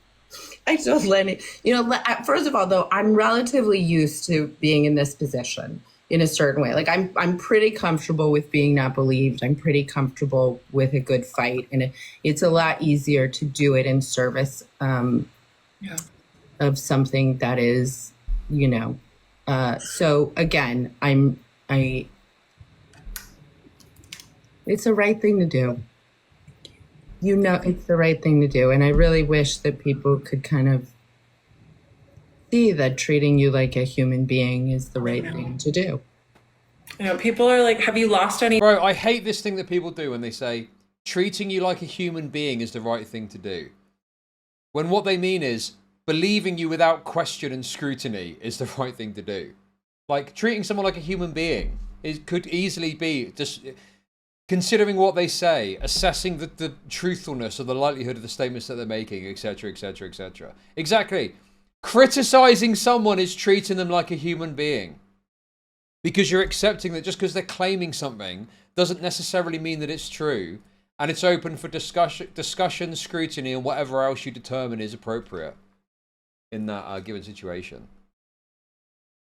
Speaker 2: I told Lenny, you know, first of all, though, I'm relatively used to being in this position in a certain way. Like I'm pretty comfortable with being not believed. I'm pretty comfortable with a good fight, and it's a lot easier to do it in service of something that is, you know. So again, it's the right thing to do. You know, it's the right thing to do. And I really wish that people could kind of see that treating you like a human being is the right thing to do.
Speaker 3: You know, people are like, have you lost any?
Speaker 1: Bro, I hate this thing that people do when they say, treating you like a human being is the right thing to do. When what they mean is, believing you without question and scrutiny is the right thing to do. Like, treating someone like a human being could easily be just considering what they say, assessing the truthfulness or the likelihood of the statements that they're making, etc., etc., etc. Exactly. Criticizing someone is treating them like a human being. Because you're accepting that just because they're claiming something doesn't necessarily mean that it's true. And it's open for discussion, scrutiny, and whatever else you determine is appropriate in that given situation.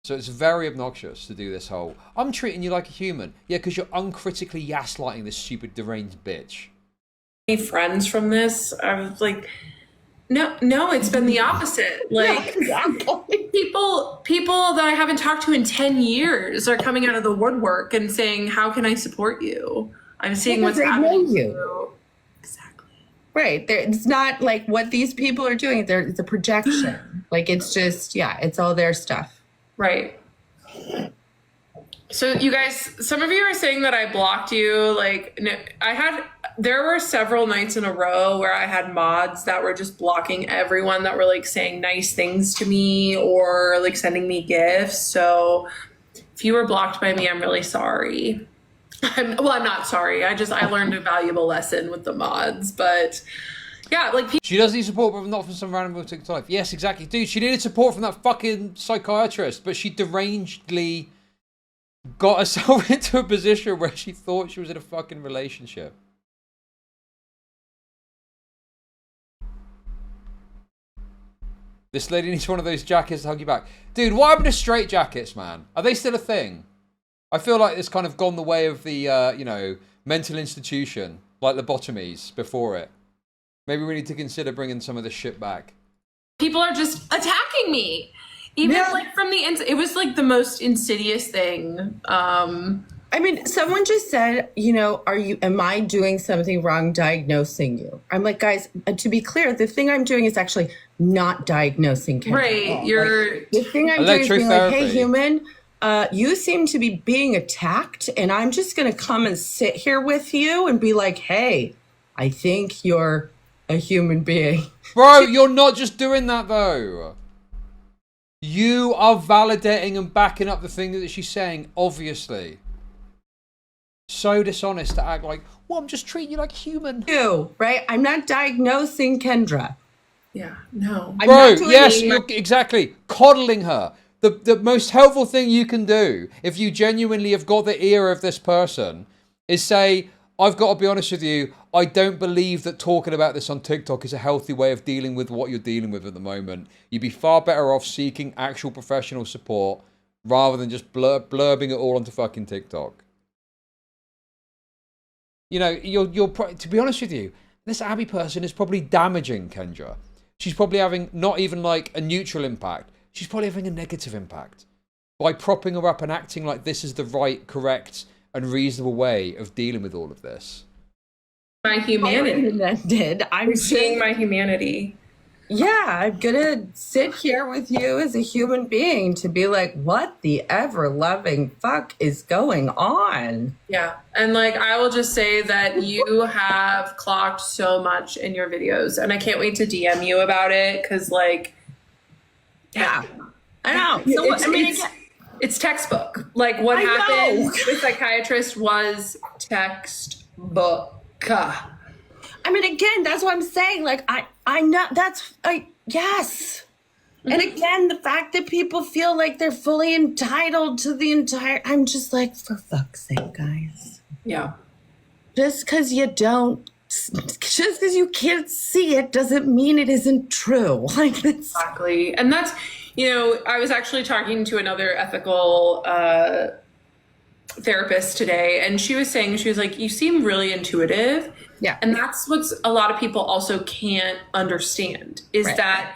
Speaker 1: So it's very obnoxious to do this whole, I'm treating you like a human. Yeah, because you're uncritically gaslighting this stupid deranged bitch.
Speaker 3: Friends from this. I was like, No, it's been the opposite. Like people that I haven't talked to in 10 years are coming out of the woodwork and saying, "How can I support you?" I'm seeing what's happening. Exactly.
Speaker 2: Right. It's not like what these people are doing. It's a projection. Like it's just, it's all their stuff.
Speaker 3: Right. So you guys, some of you are saying that I blocked you. Like, no, there were several nights in a row where I had mods that were just blocking everyone that were like saying nice things to me or like sending me gifts. So if you were blocked by me, I'm really sorry. I'm not sorry. I learned a valuable lesson with the mods, but yeah, like
Speaker 1: she does need support, but not from some random TikTok life. Yes, exactly, dude. She needed support from that fucking psychiatrist, but she derangedly got herself into a position where she thought she was in a fucking relationship. This lady needs one of those jackets to hug you back. Dude, what happened to straight jackets, man? Are they still a thing? I feel like it's kind of gone the way of the, mental institution, like lobotomies before it. Maybe we need to consider bringing some of this shit back.
Speaker 3: People are just attacking me. Even like from the inside, it was like the most insidious thing.
Speaker 2: I mean, someone just said, am I doing something wrong diagnosing you? I'm like, guys, to be clear, the thing I'm doing is actually not diagnosing Kendra.
Speaker 3: Right.
Speaker 2: The thing I'm doing is being like, hey, human, you seem to be being attacked, and I'm just going to come and sit here with you and be like, hey, I think you're a human being.
Speaker 1: Bro, you're not just doing that, though. You are validating and backing up the thing that she's saying, obviously. So dishonest to act like, well, I'm just treating you like human.
Speaker 2: Right? I'm not diagnosing Kendra.
Speaker 3: Yeah, no.
Speaker 1: Bro, yes, exactly. Coddling her. The most helpful thing you can do, if you genuinely have got the ear of this person, is say, I've got to be honest with you, I don't believe that talking about this on TikTok is a healthy way of dealing with what you're dealing with at the moment. You'd be far better off seeking actual professional support rather than just blurbing it all onto fucking TikTok. You're to be honest with you, this Abby person is probably damaging Kendra. She's probably having not even like a neutral impact. She's probably having a negative impact by propping her up and acting like this is the right, correct, and reasonable way of dealing with all of this.
Speaker 3: My humanity.
Speaker 2: I'm
Speaker 3: seeing my humanity.
Speaker 2: Yeah, I'm gonna sit here with you as a human being to be like, what the ever-loving fuck is going on?
Speaker 3: Yeah, and like I will just say that you have clocked so much in your videos, and I can't wait to DM you about it because, like,
Speaker 2: yeah, I know. So
Speaker 3: it's textbook. Like what happened with Psychiatrist was textbook.
Speaker 2: I mean, again, that's what I'm saying. Like, I know yes. Mm-hmm. And again, the fact that people feel like they're fully entitled to the entire, I'm just like, for fuck's sake, guys.
Speaker 3: Yeah.
Speaker 2: Just because you can't see it doesn't mean it isn't true. Like, that's
Speaker 3: exactly. And that's, I was actually talking to another ethical therapist today, and she was like, you seem really intuitive.
Speaker 2: Yeah.
Speaker 3: And that's what a lot of people also can't understand is that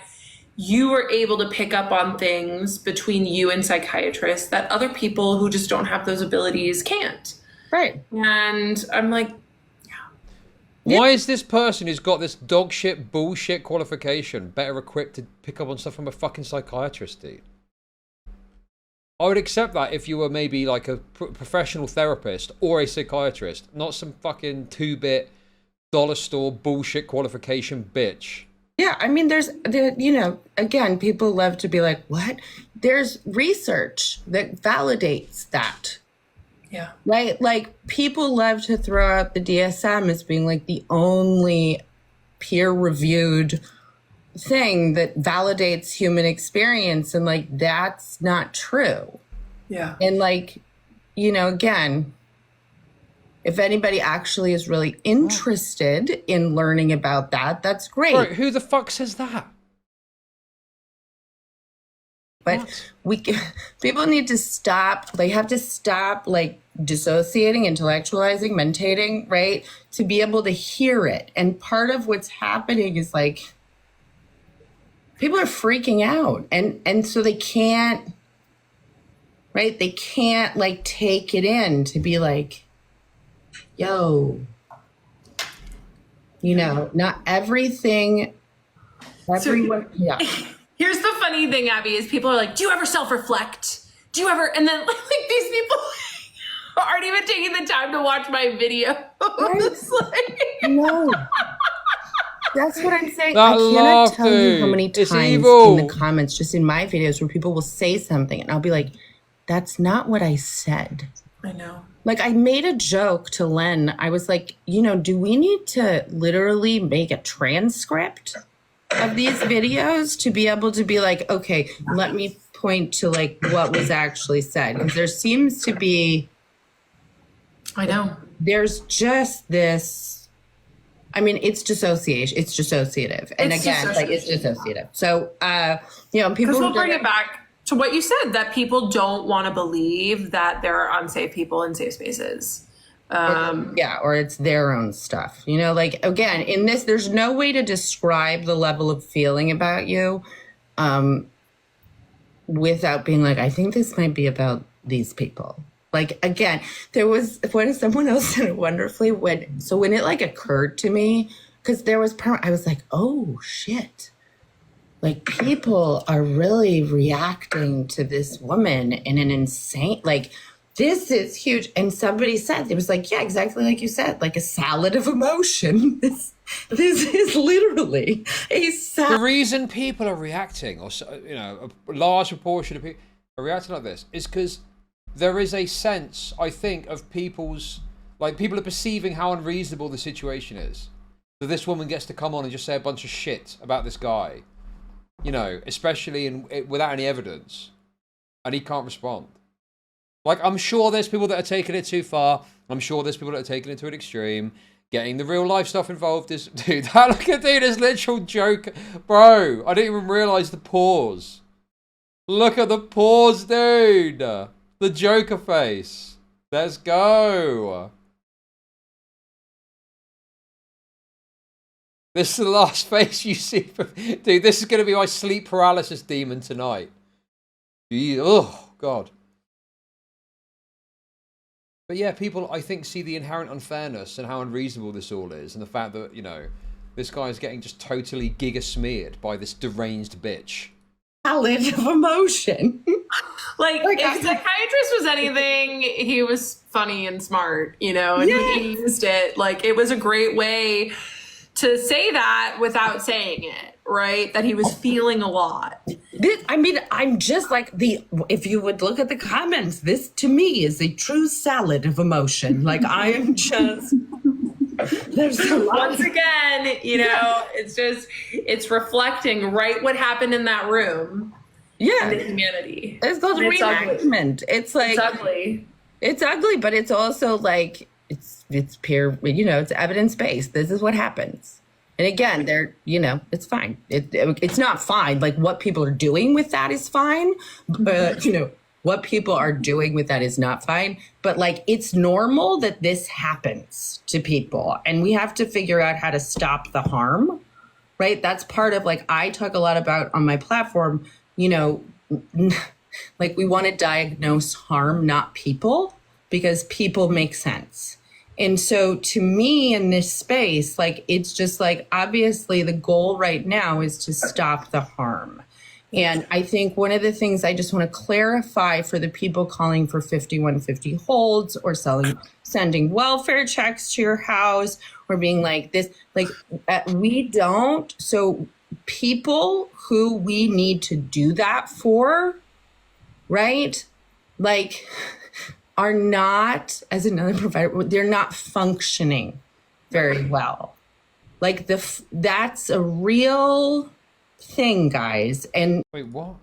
Speaker 3: you were able to pick up on things between you and psychiatrists that other people who just don't have those abilities can't.
Speaker 2: Right.
Speaker 3: And I'm like,
Speaker 1: why is this person who's got this dog shit bullshit qualification better equipped to pick up on stuff from a fucking psychiatrist, dude? I would accept that if you were maybe like a professional therapist or a psychiatrist, not some fucking 2-bit dollar store bullshit qualification bitch.
Speaker 2: Yeah, I mean, again, people love to be like, what? There's research that validates that.
Speaker 3: Yeah.
Speaker 2: Right? Like, people love to throw out the DSM as being like the only peer-reviewed thing that validates human experience, and like that's not true.
Speaker 3: Yeah.
Speaker 2: And like, again, if anybody actually is really interested in learning about that, that's great.
Speaker 1: Right, who the fuck says that?
Speaker 2: But people need to stop. They have to stop like dissociating, intellectualizing, mentating, right? To be able to hear it. And part of what's happening is like, people are freaking out, and so they can't, right? They can't like take it in to be like, yo, you know, not everything, everyone, yeah.
Speaker 3: Here's the funny thing, Abby, is people are like, do you ever self-reflect? Do you ever, and then like these people aren't even taking the time to watch my video. It's like,
Speaker 2: No. That's what I'm saying.
Speaker 1: That
Speaker 2: I cannot
Speaker 1: laugh,
Speaker 2: tell you how
Speaker 1: dude.
Speaker 2: many
Speaker 1: It's
Speaker 2: times
Speaker 1: evil.
Speaker 2: in the comments, just in my videos, where people will say something and I'll be like, that's not what I said.
Speaker 3: I know.
Speaker 2: Like, I made a joke to Len. I was like, you know, do we need to literally make a transcript of these videos to be able to be like, okay, let me point to like what was actually said? Because there seems to be,
Speaker 3: I know.
Speaker 2: there's just this, I mean, it's dissociation. It's dissociative. And
Speaker 3: It's
Speaker 2: again, like, it's dissociative. So, you know, people.
Speaker 3: Because we'll bring it back to what you said, that people don't want to believe that there are unsafe people in safe spaces.
Speaker 2: Yeah, or it's their own stuff. You know, like, again, in this, there's no way to describe the level of feeling about you without being like, I think this might be about these people. Like, again, there was, when someone else said it wonderfully, when it like occurred to me, because there was, I was like, oh shit. Like, people are really reacting to this woman in an insane, like, this is huge. And somebody said, it was like, yeah, exactly like you said, like a salad of emotion. This is literally a salad.
Speaker 1: The reason people are reacting, or you know, a large proportion of people are reacting like this, is because there is a sense, I think, of people's, like, people are perceiving how unreasonable the situation is. So this woman gets to come on and just say a bunch of shit about this guy, you know, especially without any evidence, and he can't respond. Like, I'm sure there's people that are taking it too far. I'm sure there's people that are taking it to an extreme. Getting the real life stuff involved is, dude, look at this literal joke. Bro, I didn't even realize the pause. Look at the pause, dude. The Joker face. Let's go. This is the last face you see. Dude, this is going to be my sleep paralysis demon tonight. Oh, God. But yeah, people, I think, see the inherent unfairness and how unreasonable this all is. And the fact that, you know, this guy is getting just totally giga-smeared by this deranged bitch.
Speaker 2: Salad of emotion.
Speaker 3: Like, if Psychiatrist was anything, he was funny and smart, you know, and he used it. Like, it was a great way to say that without saying it, right? That he was feeling a lot.
Speaker 2: I mean, I'm just like if you would look at the comments, this to me is a true salad of emotion. Like, I am just, there's a lot.
Speaker 3: Once again, you know, it's reflecting right what happened in that room.
Speaker 2: Yeah.
Speaker 3: The humanity.
Speaker 2: It's called reenactment. It's like,
Speaker 3: it's ugly.
Speaker 2: It's ugly, but it's also like, it's peer, you know, it's evidence-based. This is what happens. And again, they're, you know, it's fine. It's not fine. Like, what people are doing with that is fine. But, you know, what people are doing with that is not fine. But, like, it's normal that this happens to people. And we have to figure out how to stop the harm, right? That's part of, like, I talk a lot about on my platform, you know, like, we want to diagnose harm, not people, because people make sense. And so to me in this space, like, it's just like, obviously the goal right now is to stop the harm. And I think one of the things I just want to clarify for the people calling for 5150 holds or sending welfare checks to your house or being like this, like, we don't. So people who we need to do that for, right? Like, are not, as another provider, they're not functioning very well. Like, that's a real thing, guys. And
Speaker 1: wait, what?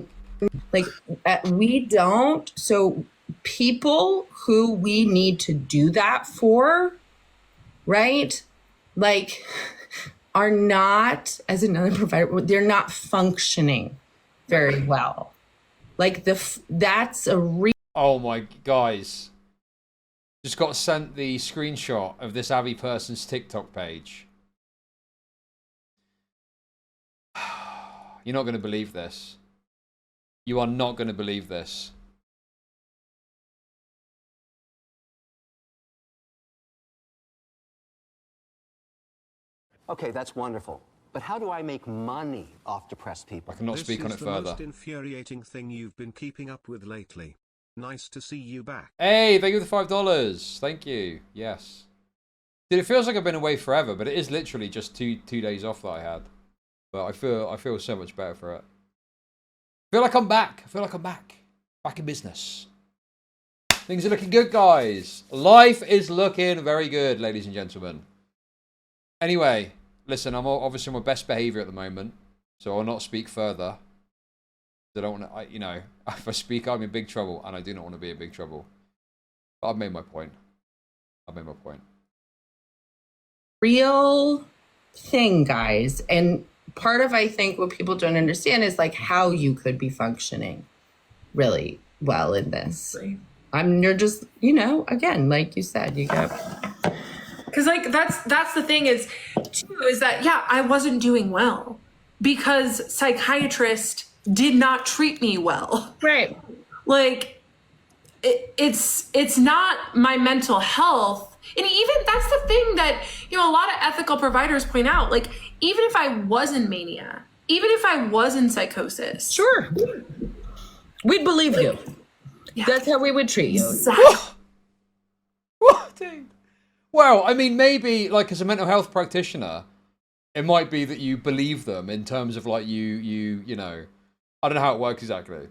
Speaker 2: Like, we don't. So people who we need to do that for, right? Like, are not, as another provider, they're not functioning very well. Like, that's a real.
Speaker 1: Oh my, guys. Just got sent the screenshot of this Abby person's TikTok page. You're not going to believe this. You are not going to believe this.
Speaker 4: Okay, that's wonderful. But how do I make money off depressed people?
Speaker 1: I cannot speak on it further.
Speaker 5: This is the most infuriating thing you've been keeping up with lately. Nice to see you back.
Speaker 1: Hey, thank you for the $5. Thank you. Yes. Dude, it feels like I've been away forever, but it is literally just two days off that I had. But I feel so much better for it. I feel like I'm back. I feel like I'm back. Back in business. Things are looking good, guys. Life is looking very good, ladies and gentlemen. Anyway, listen, I'm obviously on my best behavior at the moment, so I'll not speak further. I don't want to, you know, if I speak, I'm in big trouble, and I do not want to be in big trouble. But I've made my point. I've made my point.
Speaker 2: Real thing, guys. And part of, I think, what people don't understand is like how you could be functioning really well in this. You're just, you know, again, like you said, you go.
Speaker 3: Because like that's the thing is that yeah, I wasn't doing well because Psychiatrist did not treat me well.
Speaker 2: Right.
Speaker 3: Like it's not my mental health. And even that's the thing that, you know, a lot of ethical providers point out, like, even if I was in mania, even if I was in psychosis.
Speaker 2: Sure. We'd believe you. Yeah. That's how we would treat you.
Speaker 3: Exactly.
Speaker 1: What, dude? Well, I mean, maybe, like, as a mental health practitioner, it might be that you believe them in terms of, like, you know, I don't know how it works exactly.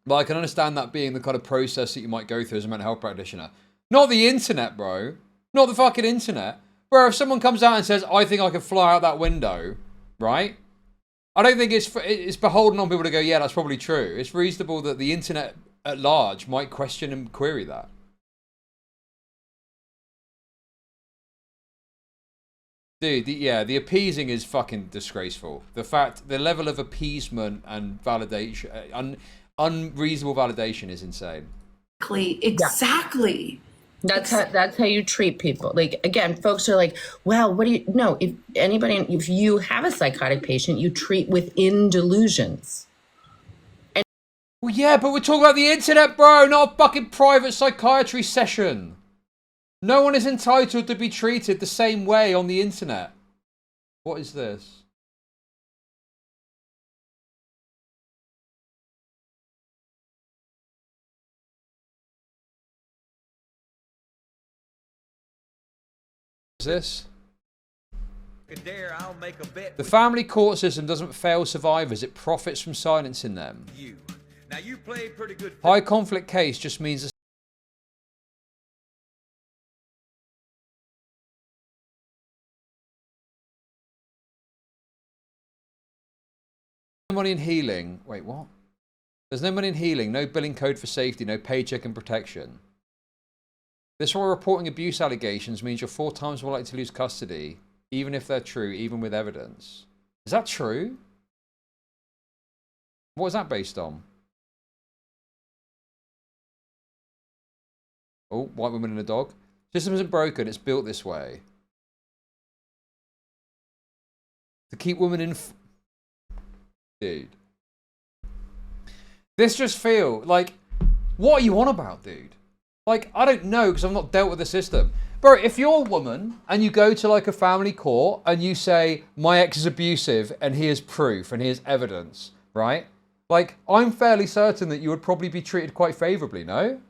Speaker 1: But I can understand that being the kind of process that you might go through as a mental health practitioner. Not the internet, bro. Not the fucking internet. Bro, if someone comes out and says, I think I can fly out that window, right? I don't think it's beholden on people to go, yeah, that's probably true. It's reasonable that the internet at large might question and query that. Dude, the appeasing is fucking disgraceful. The level of appeasement and validation, unreasonable validation is insane.
Speaker 3: Exactly.
Speaker 2: That's how you treat people. Like, again, folks are like, well, what do you know? If you have a psychotic patient, you treat within delusions.
Speaker 1: Well, yeah, but we're talking about the internet, bro, not a fucking private psychiatry session. No one is entitled to be treated the same way on the internet. What is this? This? The family court system doesn't fail survivors, it profits from silencing them.
Speaker 6: Now you played pretty good.
Speaker 1: High conflict case just means no money in healing. Wait, what? There's no money in healing, no billing code for safety, no paycheck and protection. This while reporting abuse allegations means you're 4 times more likely to lose custody, even if they're true, even with evidence. Is that true? What is that based on? Oh, white woman and a dog. System isn't broken, it's built this way. To keep women in... Dude. This just feel like... What are you on about, dude? Like, I don't know, because I've not dealt with the system. Bro, if you're a woman and you go to like a family court and you say, my ex is abusive and here's proof and here's evidence, right? Like, I'm fairly certain that you would probably be treated quite favorably, no?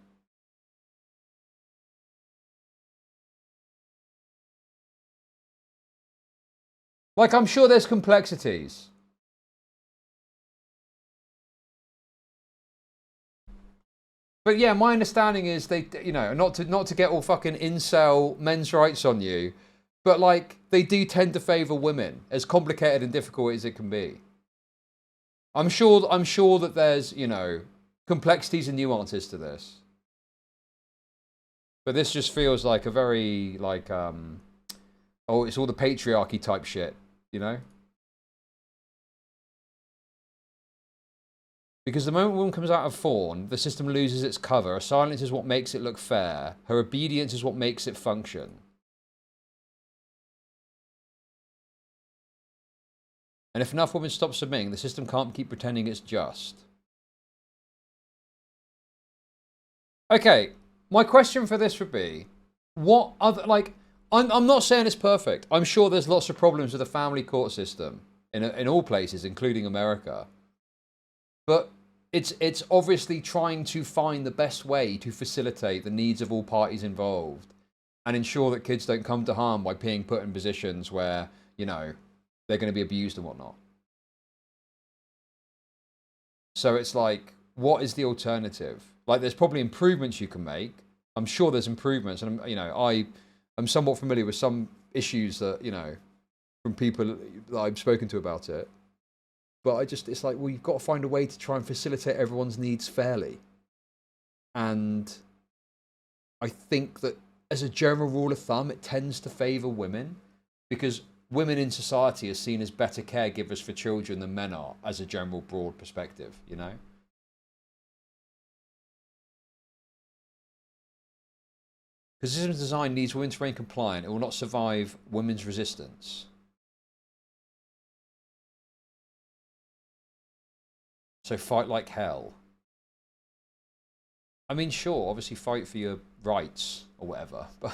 Speaker 1: Like, I'm sure there's complexities. But yeah, my understanding is they, you know, not to get all fucking incel men's rights on you, but like they do tend to favour women, as complicated and difficult as it can be. I'm sure that there's, you know, complexities and nuances to this. But this just feels like a very like oh, it's all the patriarchy type shit, you know? Because the moment a woman comes out of fawn, the system loses its cover. Her silence is what makes it look fair. Her obedience is what makes it function. And if enough women stop submitting, the system can't keep pretending it's just. Okay, my question for this would be, what other, like, I'm not saying it's perfect. I'm sure there's lots of problems with the family court system in all places, including America. But it's obviously trying to find the best way to facilitate the needs of all parties involved and ensure that kids don't come to harm by being put in positions where, you know, they're going to be abused and whatnot. So it's like, what is the alternative? Like, there's probably improvements you can make. I'm sure there's improvements, and you know, I'm somewhat familiar with some issues that, you know, from people that I've spoken to about it. But it's like, well, you've got to find a way to try and facilitate everyone's needs fairly. And I think that as a general rule of thumb, it tends to favour women, because women in society are seen as better caregivers for children than men are, as a general broad perspective, you know? Because system design needs women to remain compliant. It will not survive women's resistance. So fight like hell. I mean, sure, obviously fight for your rights or whatever, but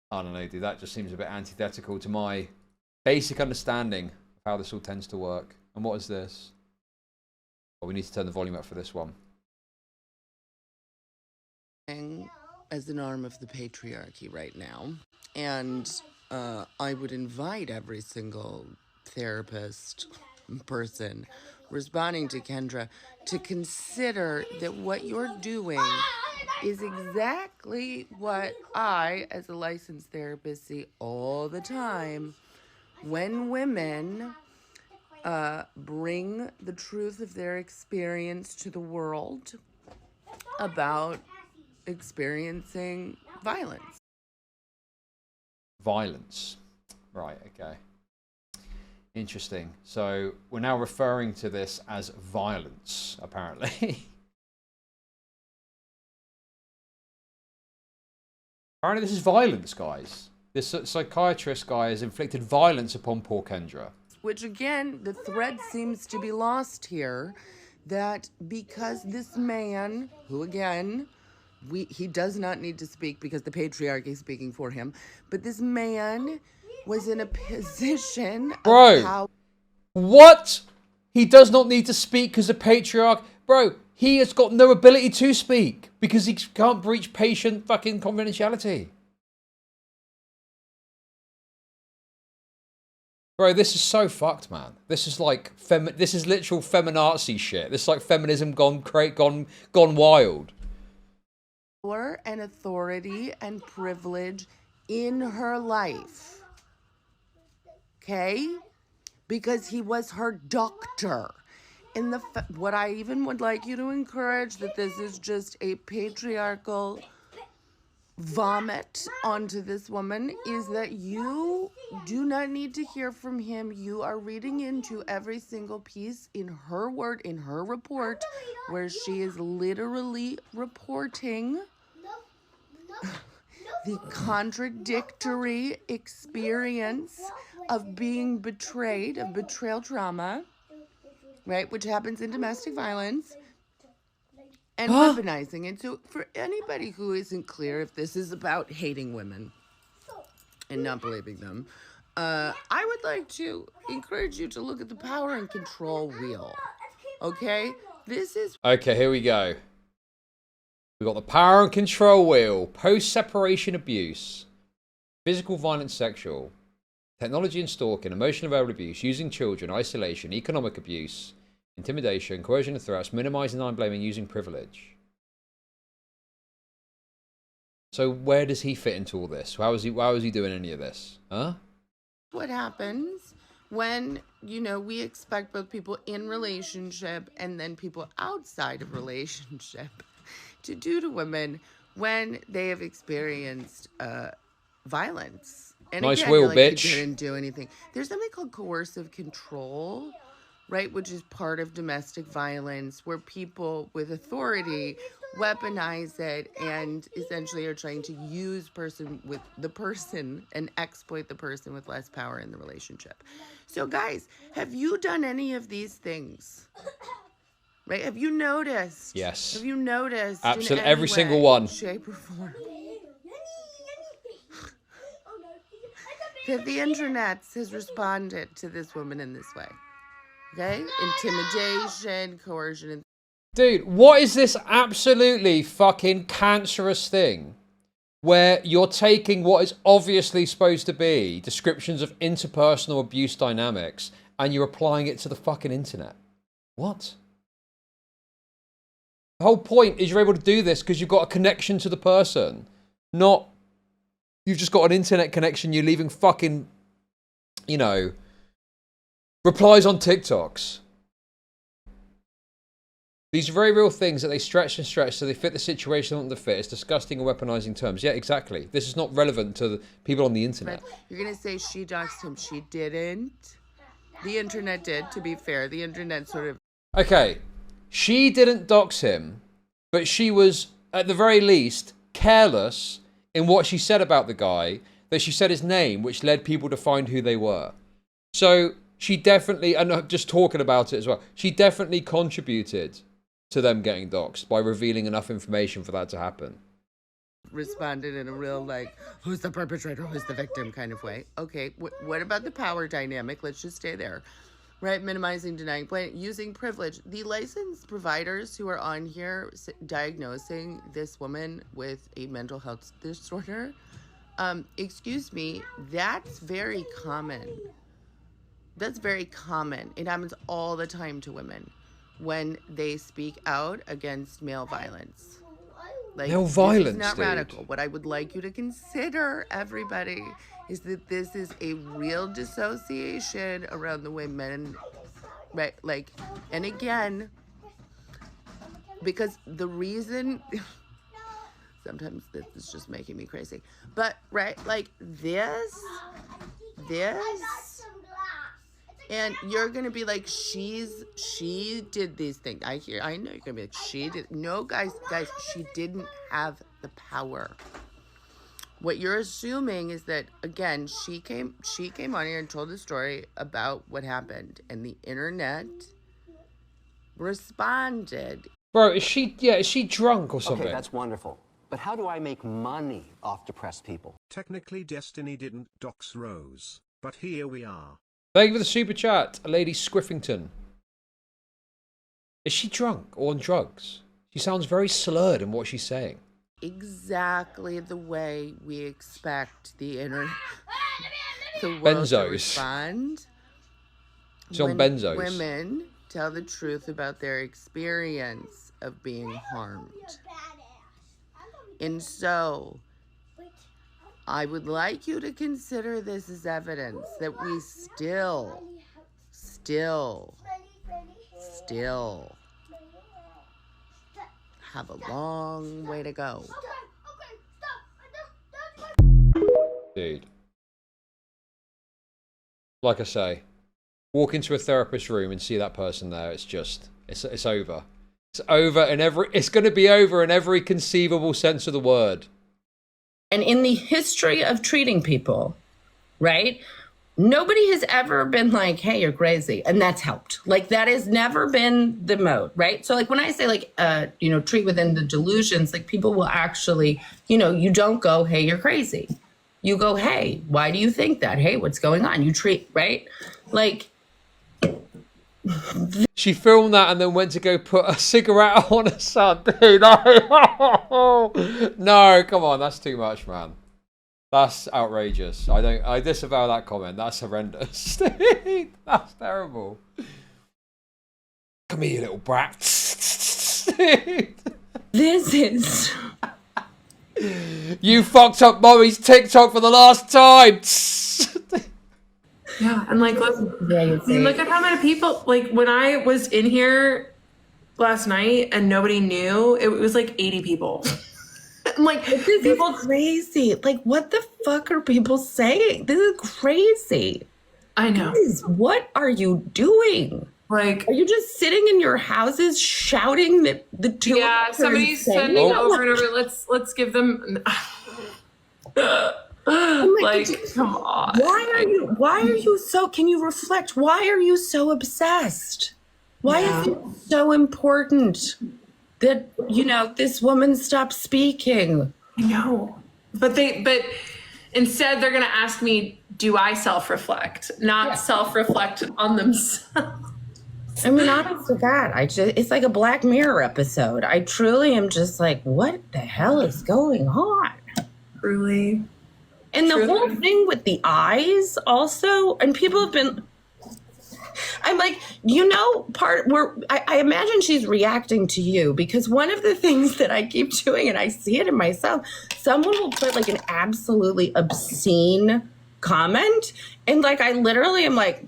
Speaker 1: I don't know, dude, that just seems a bit antithetical to my basic understanding of how this all tends to work. And what is this? Oh, we need to turn the volume up for this one.
Speaker 7: As an arm of the patriarchy right now, and I would invite every single therapist person responding to Kendra to consider that what you're doing is exactly what I, as a licensed therapist, see all the time when women bring the truth of their experience to the world about experiencing violence.
Speaker 1: Violence. Right, okay. Interesting. So we're now referring to this as violence, apparently. Apparently this is violence, guys. This psychiatrist guy has inflicted violence upon poor Kendra.
Speaker 7: Which, again, the thread seems to be lost here, that because this man, who, again, he does not need to speak because the patriarchy is speaking for him, but this man was in a position of power.
Speaker 1: What? He does not need to speak because the patriarch... Bro, he has got no ability to speak because he can't breach patient fucking confidentiality. Bro, this is so fucked, man. This is like... this is literal feminazi shit. This is like feminism gone wild.
Speaker 7: And authority and privilege in her life. Okay? Because he was her doctor. And what I even would like you to encourage, that this is just a patriarchal vomit onto this woman, is that you do not need to hear from him. You are reading into every single piece in her word, in her report, where she is literally reporting the contradictory experience of being betrayed, of betrayal trauma, right, which happens in domestic violence, and weaponizing it. So for anybody who isn't clear if this is about hating women and not believing them, I would like to encourage you to look at the power and control wheel. Okay? This is...
Speaker 1: Okay, here we go. We've got the power and control wheel, post-separation abuse, physical violence, sexual, technology and stalking, emotional verbal abuse, using children, isolation, economic abuse, intimidation, coercion and threats, minimizing and blaming, using privilege. So where does he fit into all this? How is he doing any of this? Huh?
Speaker 7: What happens when, you know, we expect both people in relationship and then people outside of relationship to do to women when they have experienced violence. And
Speaker 1: nice
Speaker 7: again,
Speaker 1: wheel,
Speaker 7: like,
Speaker 1: bitch.
Speaker 7: You didn't do anything. There's something called coercive control right? Which is part of domestic violence, where people with authority weaponize it and essentially are trying to use the person and exploit the person with less power in the relationship. So guys, have you done any of these things? Right? Have you noticed?
Speaker 1: Yes.
Speaker 7: Have you noticed?
Speaker 1: Absolutely,
Speaker 7: in any
Speaker 1: every single
Speaker 7: way,
Speaker 1: one.
Speaker 7: shape, or form that the internet has responded to this woman in this way? Okay? Intimidation, coercion.
Speaker 1: Dude, what is this absolutely fucking cancerous thing where you're taking what is obviously supposed to be descriptions of interpersonal abuse dynamics and you're applying it to the fucking internet? What? The whole point is you're able to do this because you've got a connection to the person, not you've just got an internet connection, you're leaving fucking, you know, replies on TikToks. These are very real things that they stretch and stretch so they fit the situation on the fit. It's disgusting and weaponizing terms. Yeah, exactly. This is not relevant to the people on the internet.
Speaker 7: But you're going to say she doxed him. She didn't. The internet did, to be fair. The internet sort of...
Speaker 1: Okay, she didn't dox him, but she was, at the very least, careless in what she said about the guy, that she said his name, which led people to find who they were. So she definitely, and just talking about it as well, she definitely contributed to them getting doxxed by revealing enough information for that to happen.
Speaker 7: Responded in a real, like, who's the perpetrator, who's the victim kind of way. Okay, what about the power dynamic? Let's just stay there. Right, minimizing, denying, blame, using privilege. The licensed providers who are on here diagnosing this woman with a mental health disorder, excuse me, that's very common. That's very common. It happens all the time to women when they speak out against male violence. Like,
Speaker 1: male violence,
Speaker 7: this is not
Speaker 1: dude.
Speaker 7: radical. What I would like you to consider, everybody, is that this is a real dissociation around the way men, right? Like, and again, because the reason, sometimes this is just making me crazy, but right, like this, and you're gonna be like, she did these things. I know you're gonna be like, she did. No, guys, she didn't have the power. What you're assuming is that, again, she came on here and told the story about what happened, and the internet responded.
Speaker 1: Bro, is she drunk or something?
Speaker 4: Okay, that's wonderful. But how do I make money off depressed people?
Speaker 5: Technically, Destiny didn't dox Rose, but here we are.
Speaker 1: Thank you for the super chat, Lady Squiffington. Is she drunk or on drugs? She sounds very slurred in what she's saying.
Speaker 7: Exactly the way we expect the internet, the world to respond.
Speaker 1: She's on benzos.
Speaker 7: Women tell the truth about their experience of being harmed. And so, I would like you to consider this as evidence that we still have a long way to go.
Speaker 1: Dude. Like I say, walk into a therapist room and see that person there, it's over. It's over it's going to be over in every conceivable sense of the word.
Speaker 2: And in the history of treating people, right? Nobody has ever been like, hey, you're crazy. And that's helped. Like, that has never been the mode, right? So, like, when I say, like, treat within the delusions, like, people will actually, you don't go, hey, you're crazy. You go, hey, why do you think that? Hey, what's going on? You treat, right? Like...
Speaker 1: She filmed that and then went to go put a cigarette on her son. Dude, no, come on, that's too much, man. That's outrageous. I disavow that comment. That's horrendous. That's terrible. Come here, you little brat.
Speaker 2: This is...
Speaker 1: You fucked up Mommy's TikTok for the last time.
Speaker 3: Yeah, and like, look at how many people, like, when I was in here last night and nobody knew, it was like 80 people. Like,
Speaker 2: this people is crazy. Like, what the fuck are people saying? This is crazy.
Speaker 3: I know.
Speaker 2: Guys, what are you doing?
Speaker 3: Like,
Speaker 2: Are you just sitting in your houses shouting that the two of
Speaker 3: yeah,
Speaker 2: us are
Speaker 3: somebody's
Speaker 2: insane?
Speaker 3: sending over and over. Let's give them. Like, come on.
Speaker 2: Why are you so, can you reflect? Why are you so obsessed? Why is it so important that, you know, this woman stopped speaking?
Speaker 3: I know. But instead they're going to ask me, do I self-reflect? Not self-reflect on themselves.
Speaker 2: I mean, honest to God, it's like a Black Mirror episode. I truly am just like, what the hell is going on?
Speaker 3: Truly.
Speaker 2: And the whole thing with the eyes also, and people have been, I'm like, you know, part where I imagine she's reacting to you, because one of the things that I keep doing, and I see it in myself, someone will put like an absolutely obscene comment, and like I literally am like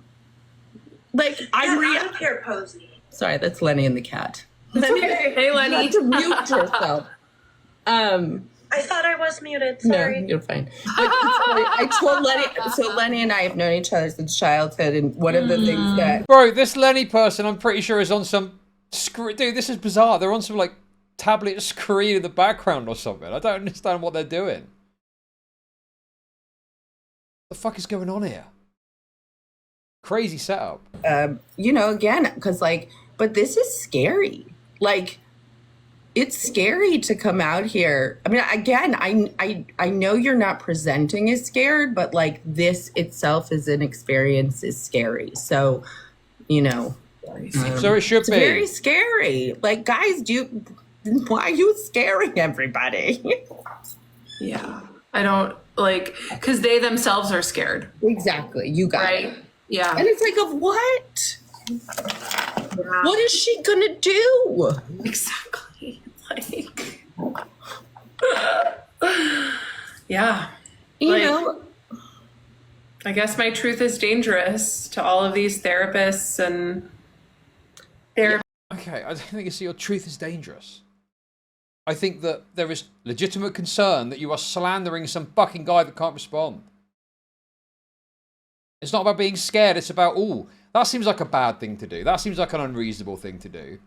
Speaker 2: I'm
Speaker 8: out of here, Posey.
Speaker 2: Sorry, that's Lenny and the cat.
Speaker 3: Okay. Hey, Lenny.
Speaker 2: You have to mute yourself.
Speaker 8: I thought I was muted. Sorry.
Speaker 2: No, you're fine. But I told Lenny, so Lenny and I have known each other since childhood, and one of the things that...
Speaker 1: Bro, this Lenny person, I'm pretty sure is on some... Dude, this is bizarre. They're on some, like, tablet screen in the background or something. I don't understand what they're doing. What the fuck is going on here? Crazy setup.
Speaker 2: You know, again, because, like, but this is scary. Like... It's scary to come out here. I mean, again, I know you're not presenting as scared, but like this itself as an experience is scary. So, you know,
Speaker 1: so it should
Speaker 2: it's
Speaker 1: be
Speaker 2: very scary. Like, guys, why are you scaring everybody?
Speaker 3: Yeah, I don't like, because they themselves are scared.
Speaker 2: Exactly, you got it.
Speaker 3: Yeah,
Speaker 2: and it's like, of what?
Speaker 3: Yeah.
Speaker 2: What is she gonna do?
Speaker 3: Exactly. Like, yeah.
Speaker 2: You
Speaker 3: like,
Speaker 2: know,
Speaker 3: I guess my truth is dangerous to all of these therapists and therapists.
Speaker 1: Okay, I don't think it's your truth is dangerous. I think that there is legitimate concern that you are slandering some fucking guy that can't respond. It's not about being scared, it's about, ooh, that seems like a bad thing to do. That seems like an unreasonable thing to do.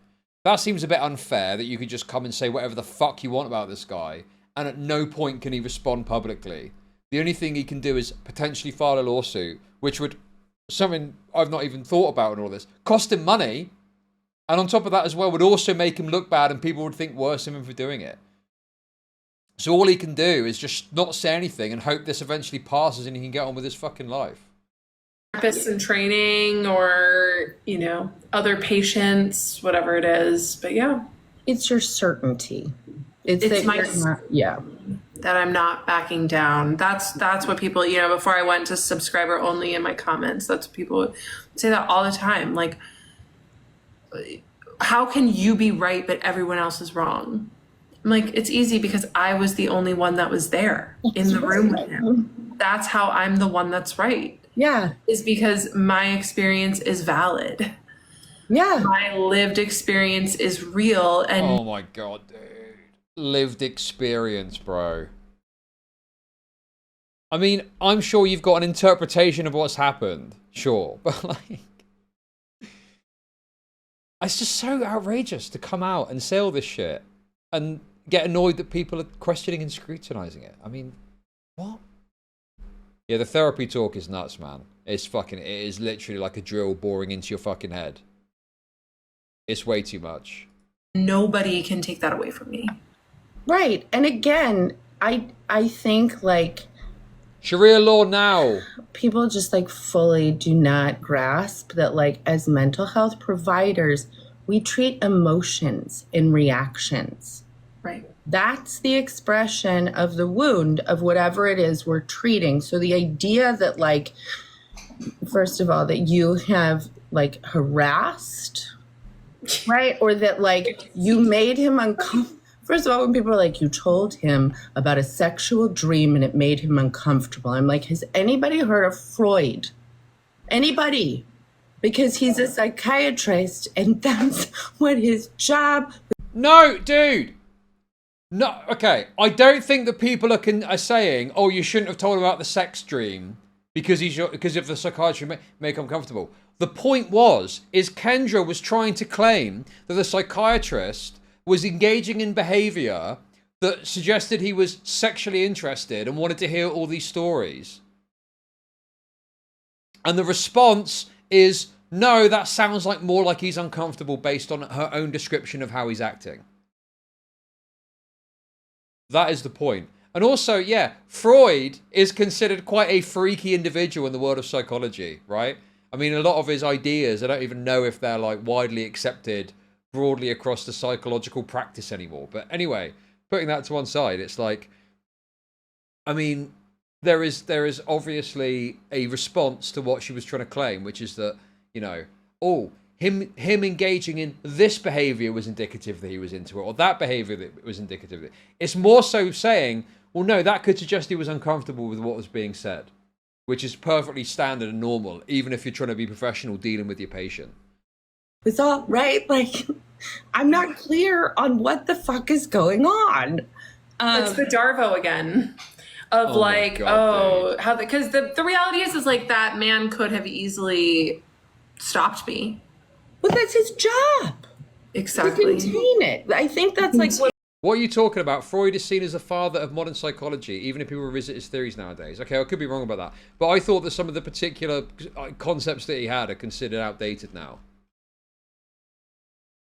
Speaker 1: That seems a bit unfair that you could just come and say whatever the fuck you want about this guy, and at no point can he respond publicly. The only thing he can do is potentially file a lawsuit, which would, something I've not even thought about in all this, cost him money, and on top of that as well, would also make him look bad and people would think worse of him for doing it. So all he can do is just not say anything and hope this eventually passes and he can get on with his fucking life.
Speaker 3: Therapists in training, or, you know, other patients, whatever it is. But yeah,
Speaker 2: it's your certainty. It's
Speaker 3: that that I'm not backing down. That's what people, you know, before I went to subscriber only in my comments, that's what people say that all the time. Like, how can you be right but everyone else is wrong? I'm like, it's easy because I was the only one that was there in the room with him. That's how I'm the one that's right.
Speaker 2: Yeah.
Speaker 3: Is because my experience is valid.
Speaker 2: Yeah.
Speaker 3: My lived experience is real. And
Speaker 1: oh my God, dude. Lived experience, bro. I mean, I'm sure you've got an interpretation of what's happened. Sure. But like, it's just so outrageous to come out and say all this shit and get annoyed that people are questioning and scrutinizing it. I mean, what? Yeah, the therapy talk is nuts, man. It is literally like a drill boring into your fucking head. It's way too much.
Speaker 3: Nobody can take that away from me.
Speaker 2: Right. And again, I think like
Speaker 1: Sharia law now.
Speaker 2: People just like fully do not grasp that, like, as mental health providers, we treat emotions and reactions.
Speaker 3: Right.
Speaker 2: That's the expression of the wound of whatever it is we're treating. So the idea that, like, first of all, that you have like harassed, right? Or that like you made him uncomfortable. First of all, when people are like, you told him about a sexual dream and it made him uncomfortable. I'm like, has anybody heard of Freud? Anybody? Because he's a psychiatrist and that's what his job.
Speaker 1: No, dude. No, okay. I don't think that people are saying, oh, you shouldn't have told him about the sex dream because of the psychiatry make him uncomfortable. The point is Kendra was trying to claim that the psychiatrist was engaging in behavior that suggested he was sexually interested and wanted to hear all these stories. And the response is, no, that sounds like more like he's uncomfortable based on her own description of how he's acting. That is the point. And also, yeah, Freud is considered quite a freaky individual in the world of psychology, right? I mean, a lot of his ideas, I don't even know if they're like widely accepted broadly across the psychological practice anymore. But anyway, putting that to one side, it's like, I mean, there is obviously a response to what she was trying to claim, which is that, you know, him engaging in this behavior was indicative that he was into it, or that behavior that was indicative of it. It's more so saying, well, no, that could suggest he was uncomfortable with what was being said, which is perfectly standard and normal, even if you're trying to be professional dealing with your patient.
Speaker 2: It's all right. Like, I'm not clear on what the fuck is going on.
Speaker 3: It's the Darvo again. Of
Speaker 1: Oh
Speaker 3: like,
Speaker 1: God,
Speaker 3: how because the reality is like that man could have easily stopped me.
Speaker 2: Well, that's his job.
Speaker 3: Exactly.
Speaker 2: To contain it. I think that's like
Speaker 1: What are you talking about? Freud is seen as the father of modern psychology, even if people revisit his theories nowadays. Okay, I could be wrong about that. But I thought that some of the particular concepts that he had are considered outdated now.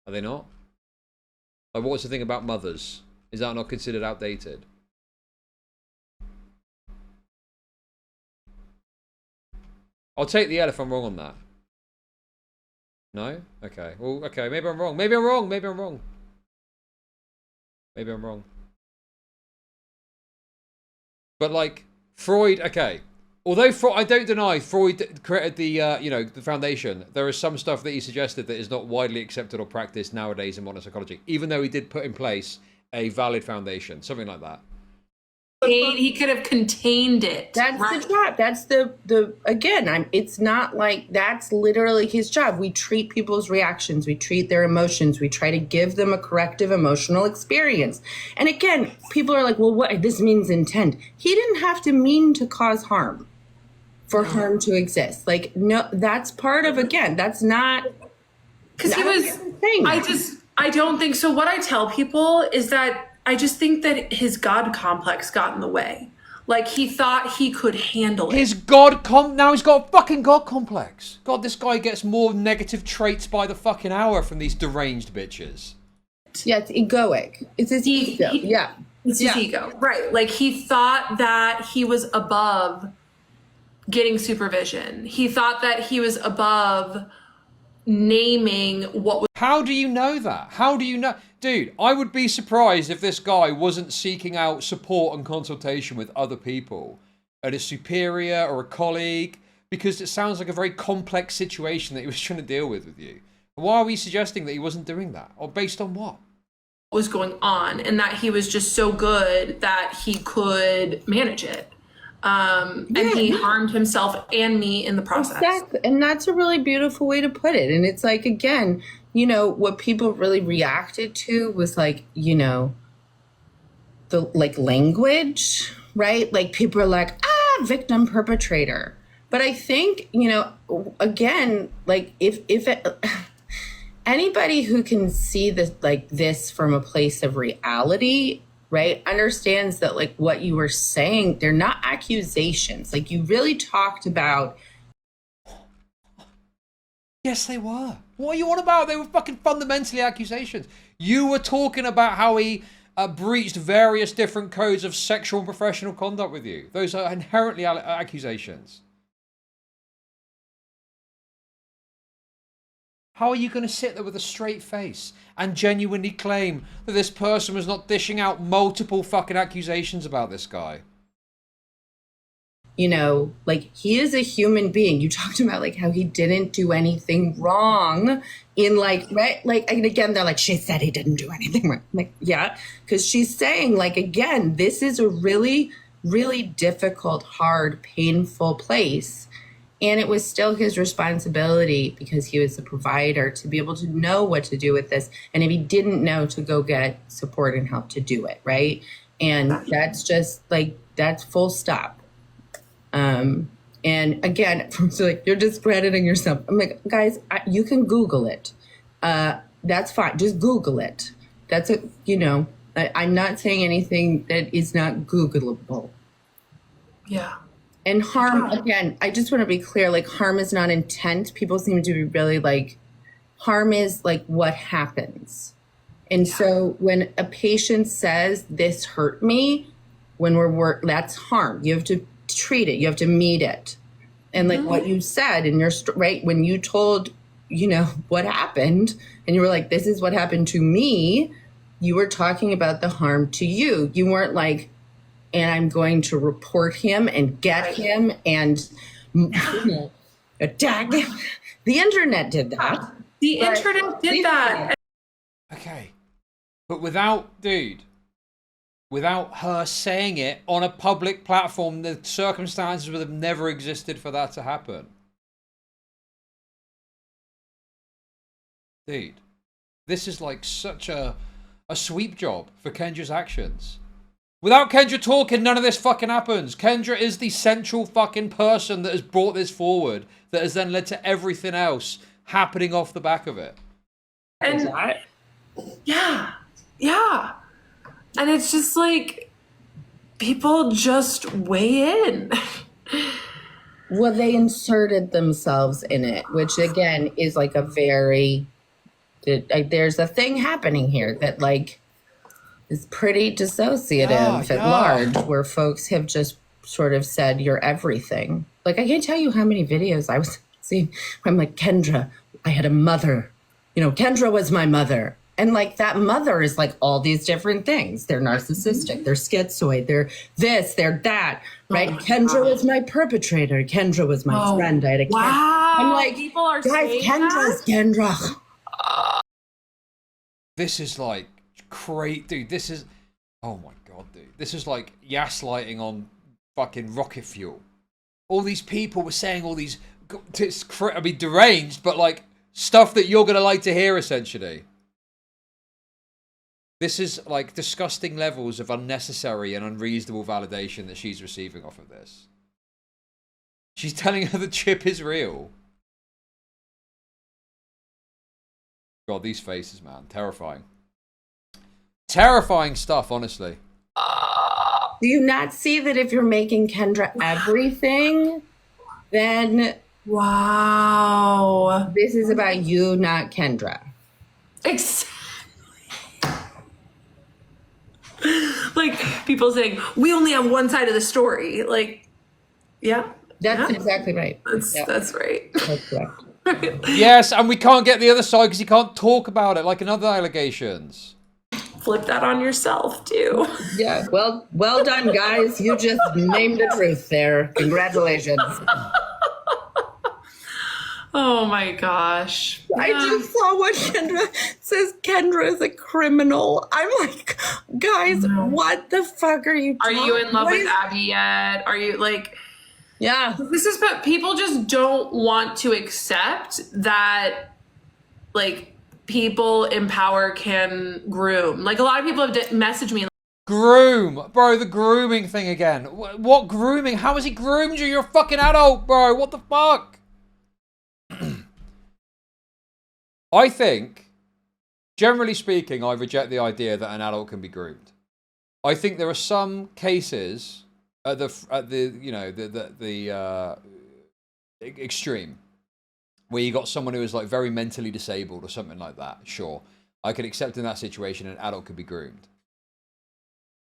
Speaker 1: Are they not? Like, what's the thing about mothers? Is that not considered outdated? I'll take the L if I'm wrong on that. No? Okay. Well, okay, maybe I'm wrong. Maybe I'm wrong. Maybe I'm wrong. Maybe I'm wrong. But like Freud, okay. Although I don't deny Freud created the the foundation, there is some stuff that he suggested that is not widely accepted or practiced nowadays in modern psychology, even though he did put in place a valid foundation, something like that.
Speaker 3: He could have contained it.
Speaker 2: that's the job. That's the again, it's not like that's literally his job. We treat people's reactions, we treat their emotions, we try to give them a corrective emotional experience. And again, people are like, well, what this means intent. He didn't have to mean to cause harm for harm to exist. Like, no, that's part of, again, that's not
Speaker 3: because he was I don't think so. What I tell people is that I just think that his God complex got in the way. Like, he thought he could handle it.
Speaker 1: His now he's got a fucking God complex. God, this guy gets more negative traits by the fucking hour from these deranged bitches.
Speaker 2: Yeah, it's egoic. It's his ego. Yeah.
Speaker 3: It's his ego. Right. Like, he thought that he was above getting supervision. He thought that he was above naming what was.
Speaker 1: How do you know that? How do you know? Dude, I would be surprised if this guy wasn't seeking out support and consultation with other people, a superior or a colleague, because it sounds like a very complex situation that he was trying to deal with you. Why are we suggesting that he wasn't doing that? Or based on what?
Speaker 3: Was going on, and that he was just so good that he could manage it. And he harmed himself and me in the process.
Speaker 2: Exactly. And that's a really beautiful way to put it. And it's like, again, what people really reacted to was like, the like language, right? Like, people are like, victim perpetrator. But I think, again, like if anybody who can see this, like this from a place of reality, right, understands that like what you were saying, they're not accusations. Like, you really talked about.
Speaker 1: Yes, they were. What are you on about? They were fucking fundamentally accusations. You were talking about how he breached various different codes of sexual and professional conduct with you. Those are inherently accusations. How are you going to sit there with a straight face and genuinely claim that this person was not dishing out multiple fucking accusations about this guy?
Speaker 2: Like, he is a human being. You talked about like how he didn't do anything wrong in like, right? Like, and again, they're like, she said he didn't do anything wrong. I'm like, yeah, because she's saying like, again, this is a really, really difficult, hard, painful place. And it was still his responsibility, because he was the provider, to be able to know what to do with this. And if he didn't know, to go get support and help to do it, right? And that's just like, that's full stop. And again, so like, you're discrediting yourself. I'm like, guys, you can Google it. That's fine. Just Google it. That's a, you know, I'm not saying anything that is not Googleable.
Speaker 3: Yeah.
Speaker 2: And harm, again, I just want to be clear, like harm is not intent. People seem to be really like, harm is like what happens. And so when a patient says this hurt me, when that's harm. You have to treat it. You have to meet it. And like what you said in your, right, when you told, you know, what happened and you were like, this is what happened to me, you were talking about the harm to you. You weren't like, and I'm going to report him and get him and attack him. The internet did that.
Speaker 3: The internet did that.
Speaker 1: Okay. But without her saying it on a public platform, the circumstances would have never existed for that to happen. Dude, this is like such a sweep job for Kendra's actions. Without Kendra talking, none of this fucking happens. Kendra is the central fucking person that has brought this forward, that has then led to everything else happening off the back of it.
Speaker 3: And yeah. And it's just like, people just weigh in.
Speaker 2: Well, they inserted themselves in it, which again is like a very, there's a thing happening here that like is pretty dissociative at large, where folks have just sort of said, you're everything. Like, I can't tell you how many videos I was seeing where I'm like, Kendra, I had a mother. You know, Kendra was my mother. And like that mother is like all these different things. They're narcissistic, they're schizoid, they're this, they're that, right? Kendra was my perpetrator. Kendra was my friend. I had a I'm like,
Speaker 3: people are
Speaker 2: guys,
Speaker 3: saying
Speaker 2: Kendra's
Speaker 3: that?
Speaker 2: Kendra.
Speaker 1: This is like great, dude. This is, oh my god, dude. This is like gaslighting on fucking rocket fuel. All these people were saying all these, I mean, deranged, but like stuff that you're gonna like to hear, essentially. This is like disgusting levels of unnecessary and unreasonable validation that she's receiving off of this. She's telling her the chip is real. God, these faces, man. Terrifying. Terrifying stuff, honestly.
Speaker 2: Do you not see that if you're making Kendra everything, then
Speaker 3: Wow.
Speaker 2: this is about you, not Kendra.
Speaker 3: Exactly. Like people saying, we only have one side of the story. Like, yeah.
Speaker 2: That's exactly right.
Speaker 3: That's right.
Speaker 2: That's correct.
Speaker 1: Yes, and we can't get the other side because you can't talk about it like in other allegations.
Speaker 3: Flip that on yourself too.
Speaker 2: Yeah. Well done, guys. You just named the truth there. Congratulations.
Speaker 3: Oh my gosh.
Speaker 2: I just saw what Kendra says. Kendra is a criminal. I'm like, guys, what the fuck are you
Speaker 3: Are you in love with Abby yet? Are you like,
Speaker 2: yeah.
Speaker 3: This is, but people just don't want to accept that, like, people in power can groom. Like, a lot of people have messaged me.
Speaker 1: Groom. Bro, the grooming thing again. What grooming? How has he groomed you? You're a fucking adult, bro. What the fuck? I think, generally speaking, I reject the idea that an adult can be groomed. I think there are some cases at the you know, the extreme where you got someone who is like very mentally disabled or something like that. Sure, I could accept in that situation an adult could be groomed,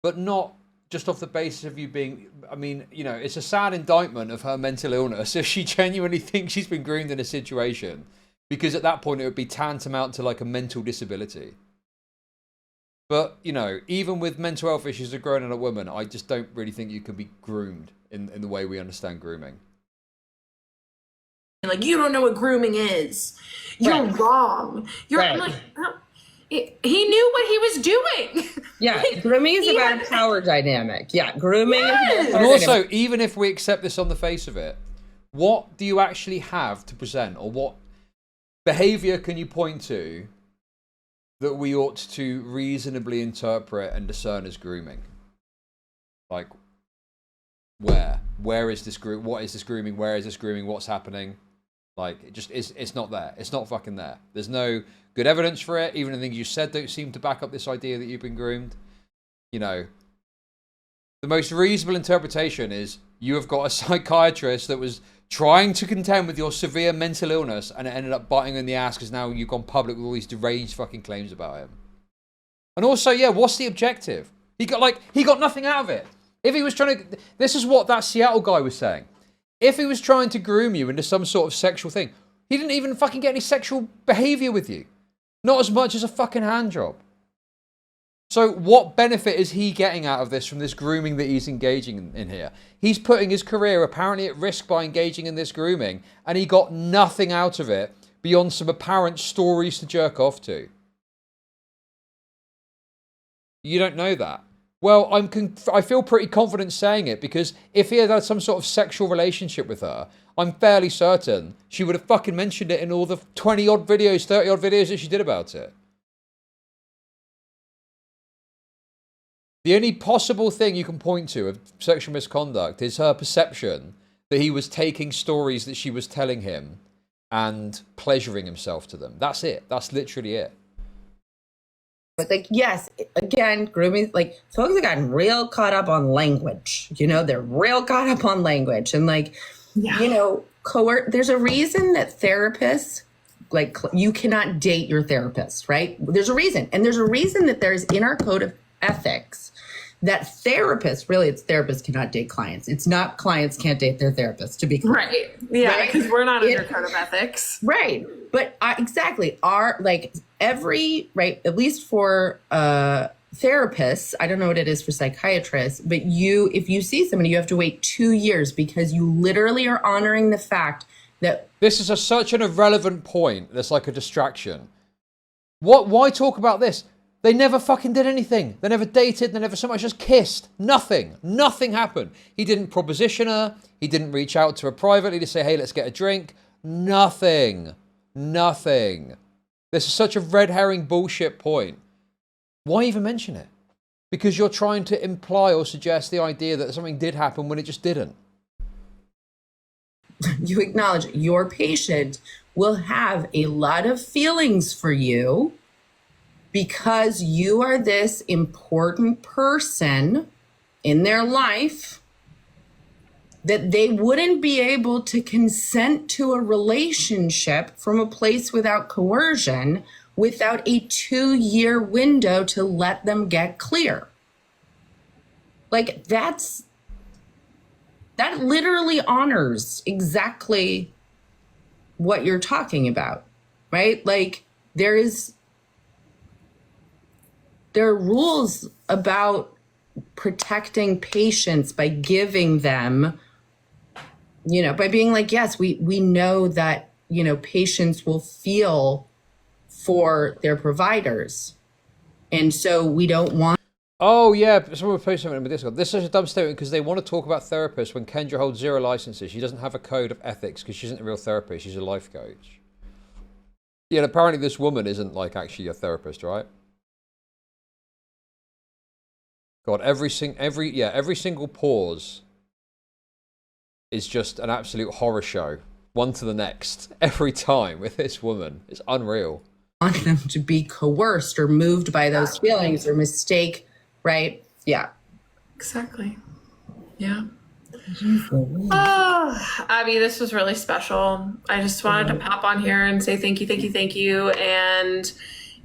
Speaker 1: but not just off the basis of you being. I mean, you know, it's a sad indictment of her mental illness if she genuinely thinks she's been groomed in a situation, because at that point it would be tantamount to like a mental disability. But, you know, even with mental health issues as a grown-up woman, I just don't really think you can be groomed in the way we understand grooming.
Speaker 3: Like, you don't know what grooming is. You're wrong. You're like, he knew what he was doing.
Speaker 2: Yeah, grooming is about power dynamic. Yeah, grooming is about
Speaker 1: And also, even if we accept this on the face of it, what do you actually have to present, or what behavior can you point to that we ought to reasonably interpret and discern as grooming? Like, where? where is this group? What is this grooming? Where is this grooming? What's happening? Like, it just is. It's not there. It's not fucking there. There's no good evidence for it. Even the things you said don't seem to back up this idea that you've been groomed. You know, the most reasonable interpretation is you have got a psychiatrist that was trying to contend with your severe mental illness, and it ended up biting in the ass because now you've gone public with all these deranged fucking claims about him. And also, yeah, what's the objective? He got nothing out of it. If he was trying to, this is what that Seattle guy was saying. If he was trying to groom you into some sort of sexual thing, he didn't even fucking get any sexual behavior with you. Not as much as a fucking hand job. So what benefit is he getting out of this from this grooming that he's engaging in here? He's putting his career apparently at risk by engaging in this grooming, and he got nothing out of it beyond some apparent stories to jerk off to. You don't know that. Well, I feel pretty confident saying it, because if he had some sort of sexual relationship with her, I'm fairly certain she would have fucking mentioned it in all the 20-odd videos, 30-odd videos that she did about it. The only possible thing you can point to of sexual misconduct is her perception that he was taking stories that she was telling him and pleasuring himself to them. That's it. That's literally it.
Speaker 2: But like, yes, again, grooming, like, folks have gotten real caught up on language. You know, they're real caught up on language. And like, you know, there's a reason that therapists, like, you cannot date your therapist, right? There's a reason. And there's a reason that there's in our code of ethics that therapists, really, it's therapists cannot date clients. It's not clients can't date their therapists, to be clear.
Speaker 3: Right. Yeah, because we're not under code of ethics.
Speaker 2: Right. But exactly, at least for therapists, I don't know what it is for psychiatrists, but if you see somebody, you have to wait 2 years, because you literally are honoring the fact that...
Speaker 1: This is such an irrelevant point that's like a distraction. Why talk about this? They never fucking did anything. They never dated. They never so much as kissed. Nothing. Nothing happened. He didn't proposition her. He didn't reach out to her privately to say, hey, let's get a drink. Nothing. Nothing. This is such a red herring bullshit point. Why even mention it? Because you're trying to imply or suggest the idea that something did happen when it just didn't.
Speaker 2: You acknowledge your patient will have a lot of feelings for you, because you are this important person in their life, that they wouldn't be able to consent to a relationship from a place without coercion, without a 2-year window to let them get clear. Like, that literally honors exactly what you're talking about, right? Like, there are rules about protecting patients by giving them, you know, by being like, yes, we know that, you know, patients will feel for their providers. And so we don't want...
Speaker 1: Oh, yeah, someone posted something in Discord. This is a dumb statement because they want to talk about therapists when Kendra holds 0 licenses. She doesn't have a code of ethics because she isn't a real therapist. She's a life coach. Yeah, and apparently this woman isn't, like, actually a therapist, right? God, every single pause is just an absolute horror show, one to the next, every time with this woman. It's unreal.
Speaker 2: Want them to be coerced or moved by those feelings or mistake, right? Yeah.
Speaker 3: Exactly. Yeah. Oh, Abby, this was really special. I just wanted to pop on here and say thank you. And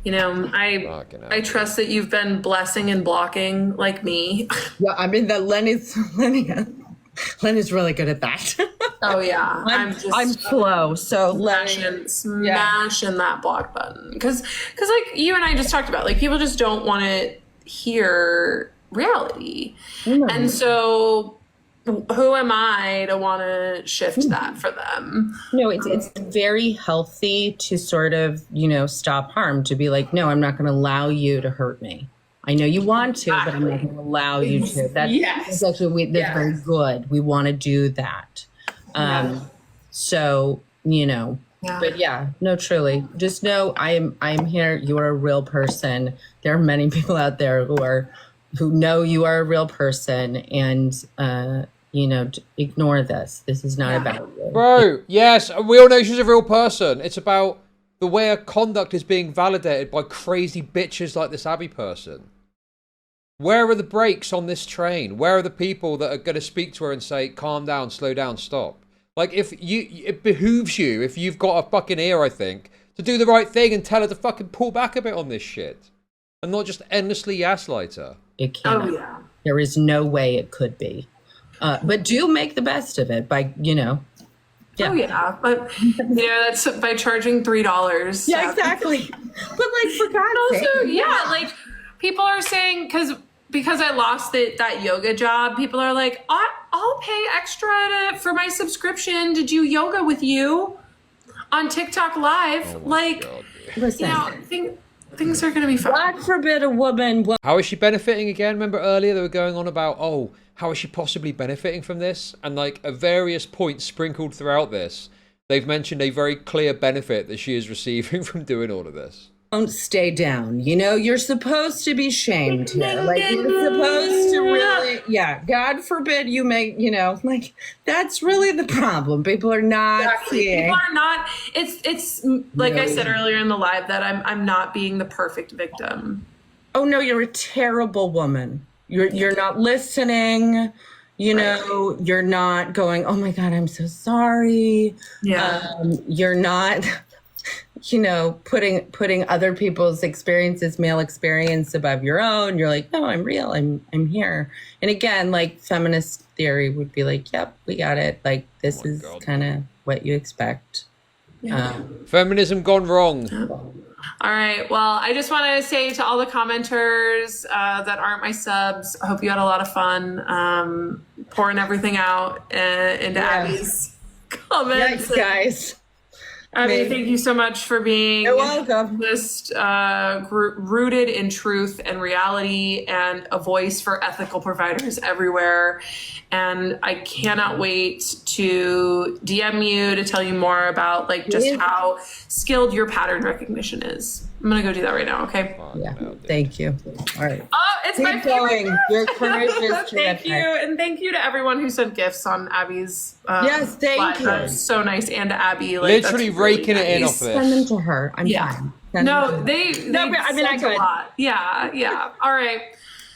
Speaker 3: you know, I trust that you've been blessing and blocking like me.
Speaker 2: Yeah, I mean that Len is really good at that.
Speaker 3: Oh yeah,
Speaker 2: I'm slow, so
Speaker 3: smashing that block button because like you and I just talked about, like people just don't want to hear reality, and so who am I to want to shift that for them?
Speaker 2: No, it's very healthy to sort of, you know, stop harm, to be like, no, I'm not going to allow you to hurt me. I know you want to, but I'm not going to allow you to. That's actually, that's very good. We want to do that. So, you know, but yeah, no, truly, just know I'm here. You are a real person. There are many people out there who know you are a real person, and, ignore this. This is not about you.
Speaker 1: Bro, yes, we all know she's a real person. It's about the way her conduct is being validated by crazy bitches like this Abby person. Where are the brakes on this train? Where are the people that are going to speak to her and say, calm down, slow down, stop? Like, it behooves you, if you've got a fucking ear, I think, to do the right thing and tell her to fucking pull back a bit on this shit. And not just endlessly gaslight her.
Speaker 2: It can't. Oh, yeah. There is no way it could be. But do make the best of it by, Yeah.
Speaker 3: Oh, yeah. But, that's by charging $3.
Speaker 2: Yeah, exactly. But, for God's sake.
Speaker 3: Also, yeah, people are saying, because I lost that yoga job, people are like, I'll pay extra for my subscription to do yoga with you on TikTok Live.
Speaker 1: God,
Speaker 3: listen, things are going to be fine.
Speaker 2: God forbid a woman.
Speaker 1: How is she benefiting again? Remember earlier they were going on about, how is she possibly benefiting from this? And at various points sprinkled throughout this, they've mentioned a very clear benefit that she is receiving from doing all of this.
Speaker 2: Don't stay down. You're supposed to be shamed here. You're supposed to really, God forbid you make, that's really the problem. People are not seeing.
Speaker 3: People are not, it's like I said earlier in the live that I'm not being the perfect victim.
Speaker 2: Oh no, you're a terrible woman. You're not listening. You're not going, oh my God, I'm so sorry.
Speaker 3: Yeah.
Speaker 2: You're not, putting other people's experiences, male experience above your own. You're like, no, I'm real. I'm here. And again, feminist theory would be like, yep, we got it. This is kind of what you expect.
Speaker 3: Yeah.
Speaker 1: Feminism gone wrong.
Speaker 3: All right. Well, I just want to say to all the commenters that aren't my subs, I hope you had a lot of fun pouring everything out into Abby's comments.
Speaker 2: Thanks, guys.
Speaker 3: Abby, thank you so much for being
Speaker 2: You're welcome.
Speaker 3: just rooted in truth and reality and a voice for ethical providers everywhere. And I cannot wait to DM you to tell you more about just how skilled your pattern recognition is. I'm going to go do that right now. Okay.
Speaker 2: Yeah. Thank you. All right.
Speaker 3: Oh, it's my favorite.
Speaker 2: Your courage is terrific.
Speaker 3: Thank you. And thank you to everyone who sent gifts on Abby's
Speaker 2: yes, thank you.
Speaker 3: That was so nice. And to Abby.
Speaker 1: Literally raking it in off this.
Speaker 2: Send them to her. I'm fine.
Speaker 3: No, they I could. A lot. Yeah. All right.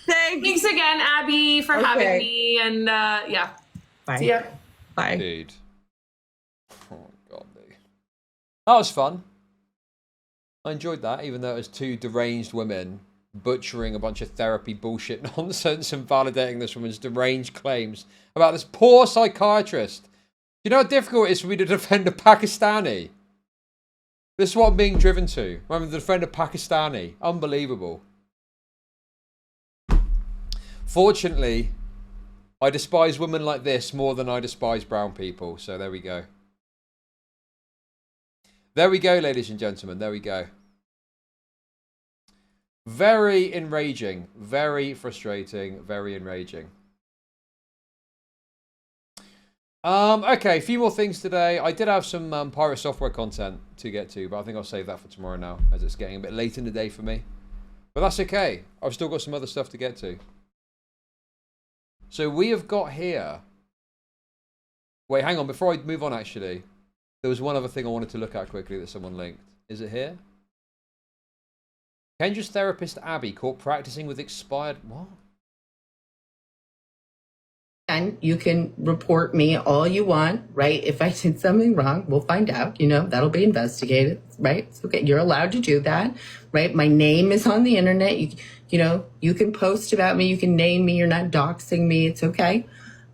Speaker 3: Thanks again, Abby, for having me. And
Speaker 2: Bye.
Speaker 3: See ya.
Speaker 2: Bye.
Speaker 1: Dude. Oh my God, dude. That was fun. I enjoyed that, even though it was two deranged women butchering a bunch of therapy bullshit nonsense and validating this woman's deranged claims about this poor psychiatrist. Do you know how difficult it is for me to defend a Pakistani? This is what I'm being driven to. I'm having to defend a Pakistani. Unbelievable. Fortunately, I despise women like this more than I despise brown people. So there we go. There we go, ladies and gentlemen. There we go. Very enraging. Very frustrating. Very enraging. Okay, a few more things today. I did have some pirate software content to get to, but I think I'll save that for tomorrow now, as it's getting a bit late in the day for me. But that's okay. I've still got some other stuff to get to. So we have got here... Wait, hang on. Before I move on, actually, there was one other thing I wanted to look at quickly that someone linked. Is it here? Kendra's therapist Abby caught practicing with expired... What?
Speaker 2: And you can report me all you want, right? If I did something wrong, we'll find out, that'll be investigated, right? It's okay. You're allowed to do that, right? My name is on the internet. You can post about me. You can name me. You're not doxing me. It's okay.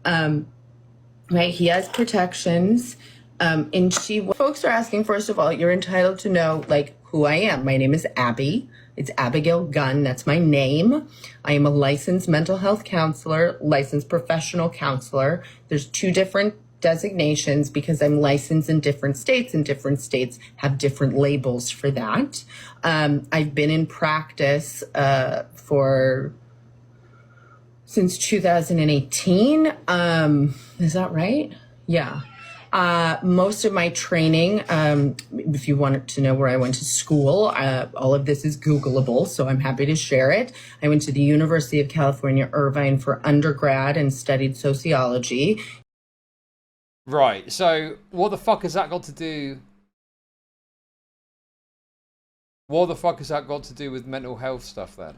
Speaker 2: Right? He has protections. And folks are asking, first of all, you're entitled to know, who I am. My name is Abby. It's Abigail Gunn. That's my name. I am a licensed mental health counselor, licensed professional counselor. There's two different designations because I'm licensed in different states, and different states have different labels for that. I've been in practice since 2018. Is that right? Yeah. Most of my training, if you wanted to know where I went to school, all of this is Googleable, so I'm happy to share it. I went to the University of California, Irvine for undergrad and studied sociology.
Speaker 1: Right, so what the fuck has that got to do? What the fuck has that got to do with mental health stuff then?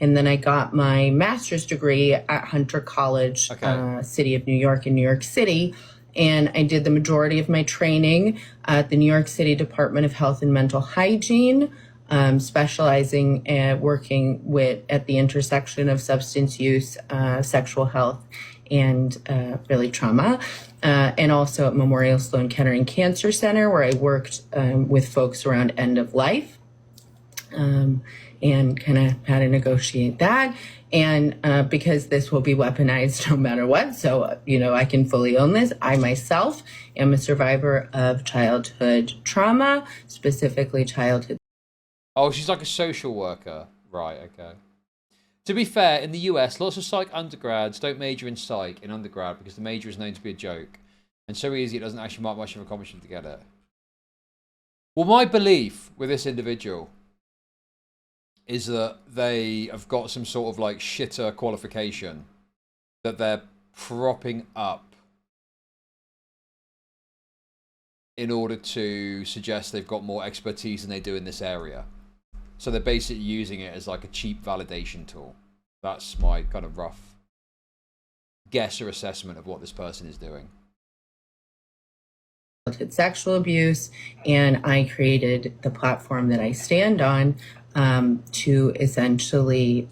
Speaker 2: And then I got my master's degree at Hunter College, City of New York in New York City. And I did the majority of my training at the New York City Department of Health and Mental Hygiene, specializing and working at the intersection of substance use, sexual health, and really trauma. And also at Memorial Sloan Kettering Cancer Center, where I worked with folks around end of life. And kind of how to negotiate that. And because this will be weaponized no matter what, so, I can fully own this. I myself am a survivor of childhood trauma, specifically childhood.
Speaker 1: Oh, she's like a social worker. Right, okay. To be fair, in the US, lots of psych undergrads don't major in psych in undergrad because the major is known to be a joke. And so easy it doesn't actually mark much of an accomplishment to get it. Well, my belief with this individual is that they have got some sort of like shitter qualification that they're propping up in order to suggest they've got more expertise than they do in this area. So they're basically using it as like a cheap validation tool. That's my kind of rough guess or assessment of what this person is doing.
Speaker 2: Sexual abuse, and I created the platform that I stand on to essentially,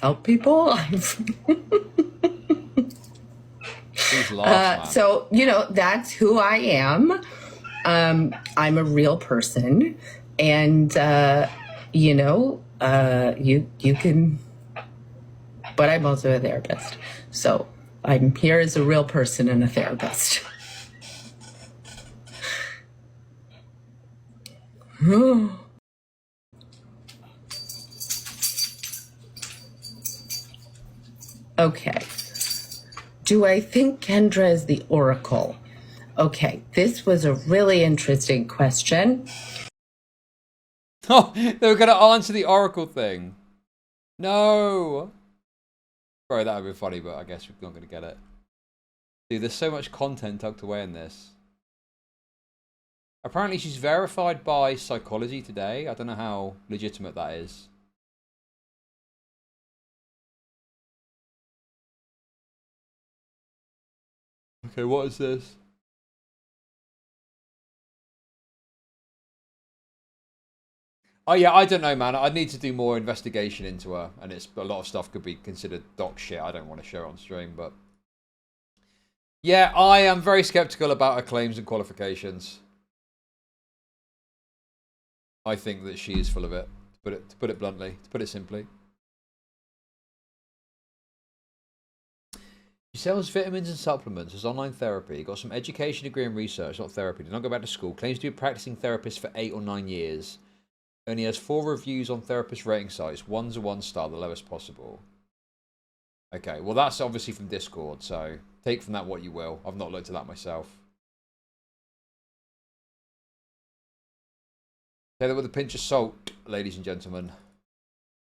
Speaker 2: help people. So, that's who I am. I'm a real person, and, you can, but I'm also a therapist. So I'm here as a real person and a therapist. Okay. Do I think Kendra is the Oracle? Okay, this was a really interesting question.
Speaker 1: Oh, they were going to answer the Oracle thing. No. Sorry, that would be funny, but I guess we're not going to get it. Dude, there's so much content tucked away in this. Apparently she's verified by Psychology Today. I don't know how legitimate that is. Okay, what is this? Oh yeah, I don't know, man. I need to do more investigation into her, and a lot of stuff could be considered doc shit. I don't want to share it on stream, but yeah, I am very skeptical about her claims and qualifications. I think that she is full of it. To put it bluntly, to put it simply. She sells vitamins and supplements as online therapy. Got some education degree in research, not therapy. Did not go back to school. Claims to be a practicing therapist for 8 or 9 years. Only has 4 reviews on therapist rating sites. One's a 1-star, the lowest possible. Okay, well that's obviously from Discord, so take from that what you will. I've not looked at that myself. Say that with a pinch of salt, ladies and gentlemen.